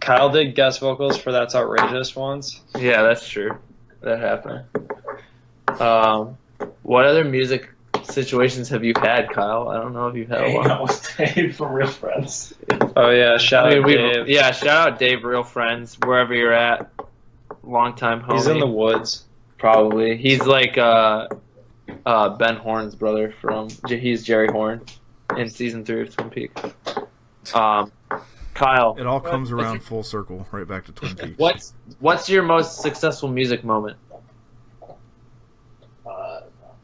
Kyle did guest vocals for That's Outrageous once. Yeah, that's true. That happened. What other music situations have you had, Kyle? I don't know if you've had a Hanging lot. out with Dave from Real Friends. Oh yeah, shout out Dave. Yeah, shout out Dave, Real Friends, wherever you're at. Long time homie. He's in the woods. Probably. He's like Ben Horn's brother he's Jerry Horn in season 3 of Twin Peaks. Kyle, It all comes around full circle, right back to Twin Peaks. what's your most successful music moment?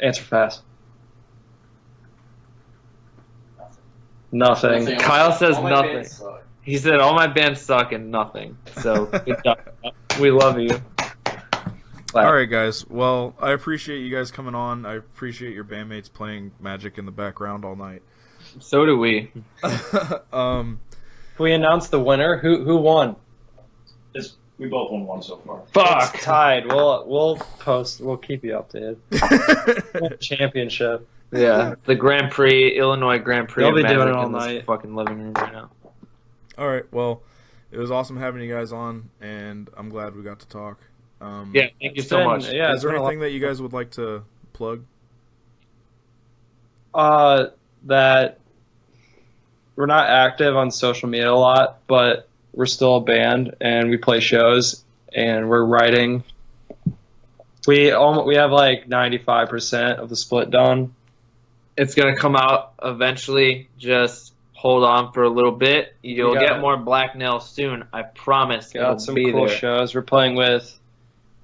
Answer fast. Nothing. Kyle says All my nothing. bands suck. He said all my bands suck and nothing. So good job. We love you. All right, guys. Well, I appreciate you guys coming on. I appreciate your bandmates playing Magic in the background all night. So do we. Can we announce the winner? Who won? We both won one so far. Fuck. It's tied. We'll post. We'll keep you updated. Championship. Yeah, the Grand Prix, Illinois Grand Prix. They'll be of Magic doing it all in this night. fucking living room right now. All right. Well, it was awesome having you guys on, and I'm glad we got to talk. Yeah, thank you so much. Yeah, Is there anything that you guys would like to plug? That we're not active on social media a lot, but we're still a band and we play shows and we're writing. We have like 95% of the split done. It's gonna come out eventually. Just hold on for a little bit. You'll We got- get more Black Nail soon. I promise. Got It'll some be cool there. shows. We're playing with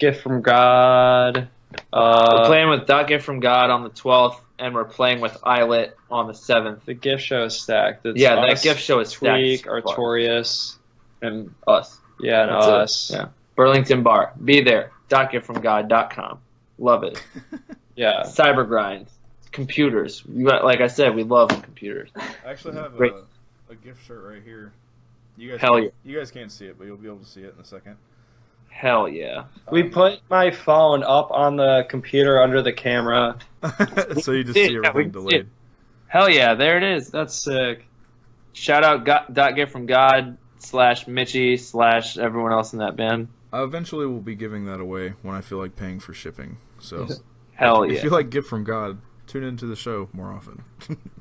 Gift from God. We're playing with Dot Gift from God on the 12th, and we're playing with Islet on the 7th. The gift show is stacked. It's Yeah, us, that gift show is Tweak, stacked. as fuck. Artorias, and Us. yeah, and That's it. us. Yeah. Burlington Bar. Be there. DotGiftFromGod.com. Love it. Yeah. Cyber grind. Computers. Like I said, we love computers. I actually have Great. a gift shirt right here. You guys, Hell yeah. You guys can't see it, but you'll be able to see it in a second. Hell yeah. We put my phone up on the computer under the camera. So you just Yeah, see we everything can see delayed. it. Hell yeah, there it is. That's sick. Shout out Dot Gift from God / Mitchy / everyone else in that band. I eventually will be giving that away when I feel like paying for shipping. So Hell if yeah. you like Gift from God, tune into the show more often.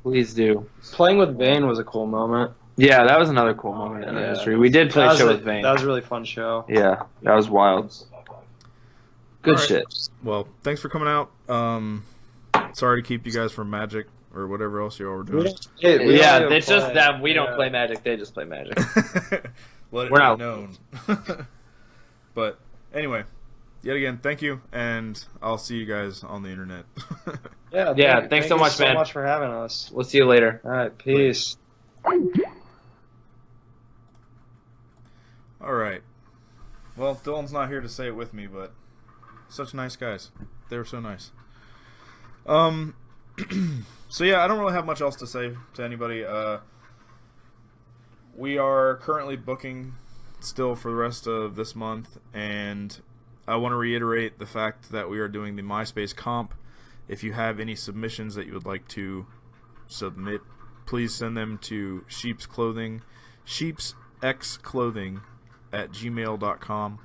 Please do. Playing with Vane was a cool moment. Yeah, that was another cool moment in the history. We did play a show with Vane. That was a really fun show. Yeah, that was wild. Good All right. shit. Well, thanks for coming out. Sorry to keep you guys from Magic or whatever else you all were doing. Yeah, it's just them. We don't play Magic. They just play Magic. Let it We're be not- known. But anyway, yet again, thank you, and I'll see you guys on the internet. Yeah, thanks so you much, man. so much for having us. We'll see you later. All right, peace. All right. Well, Dylan's not here to say it with me, but such nice guys. They were so nice. So yeah, I don't really have much else to say to anybody. We are currently booking still for the rest of this month, and I want to reiterate the fact that we are doing the MySpace comp. If you have any submissions that you would like to submit, please send them to sheepsxclothing@gmail.com,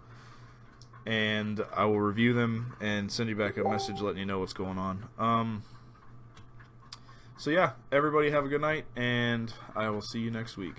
and I will review them and send you back a message letting you know what's going on. So yeah, everybody have a good night, and I will see you next week.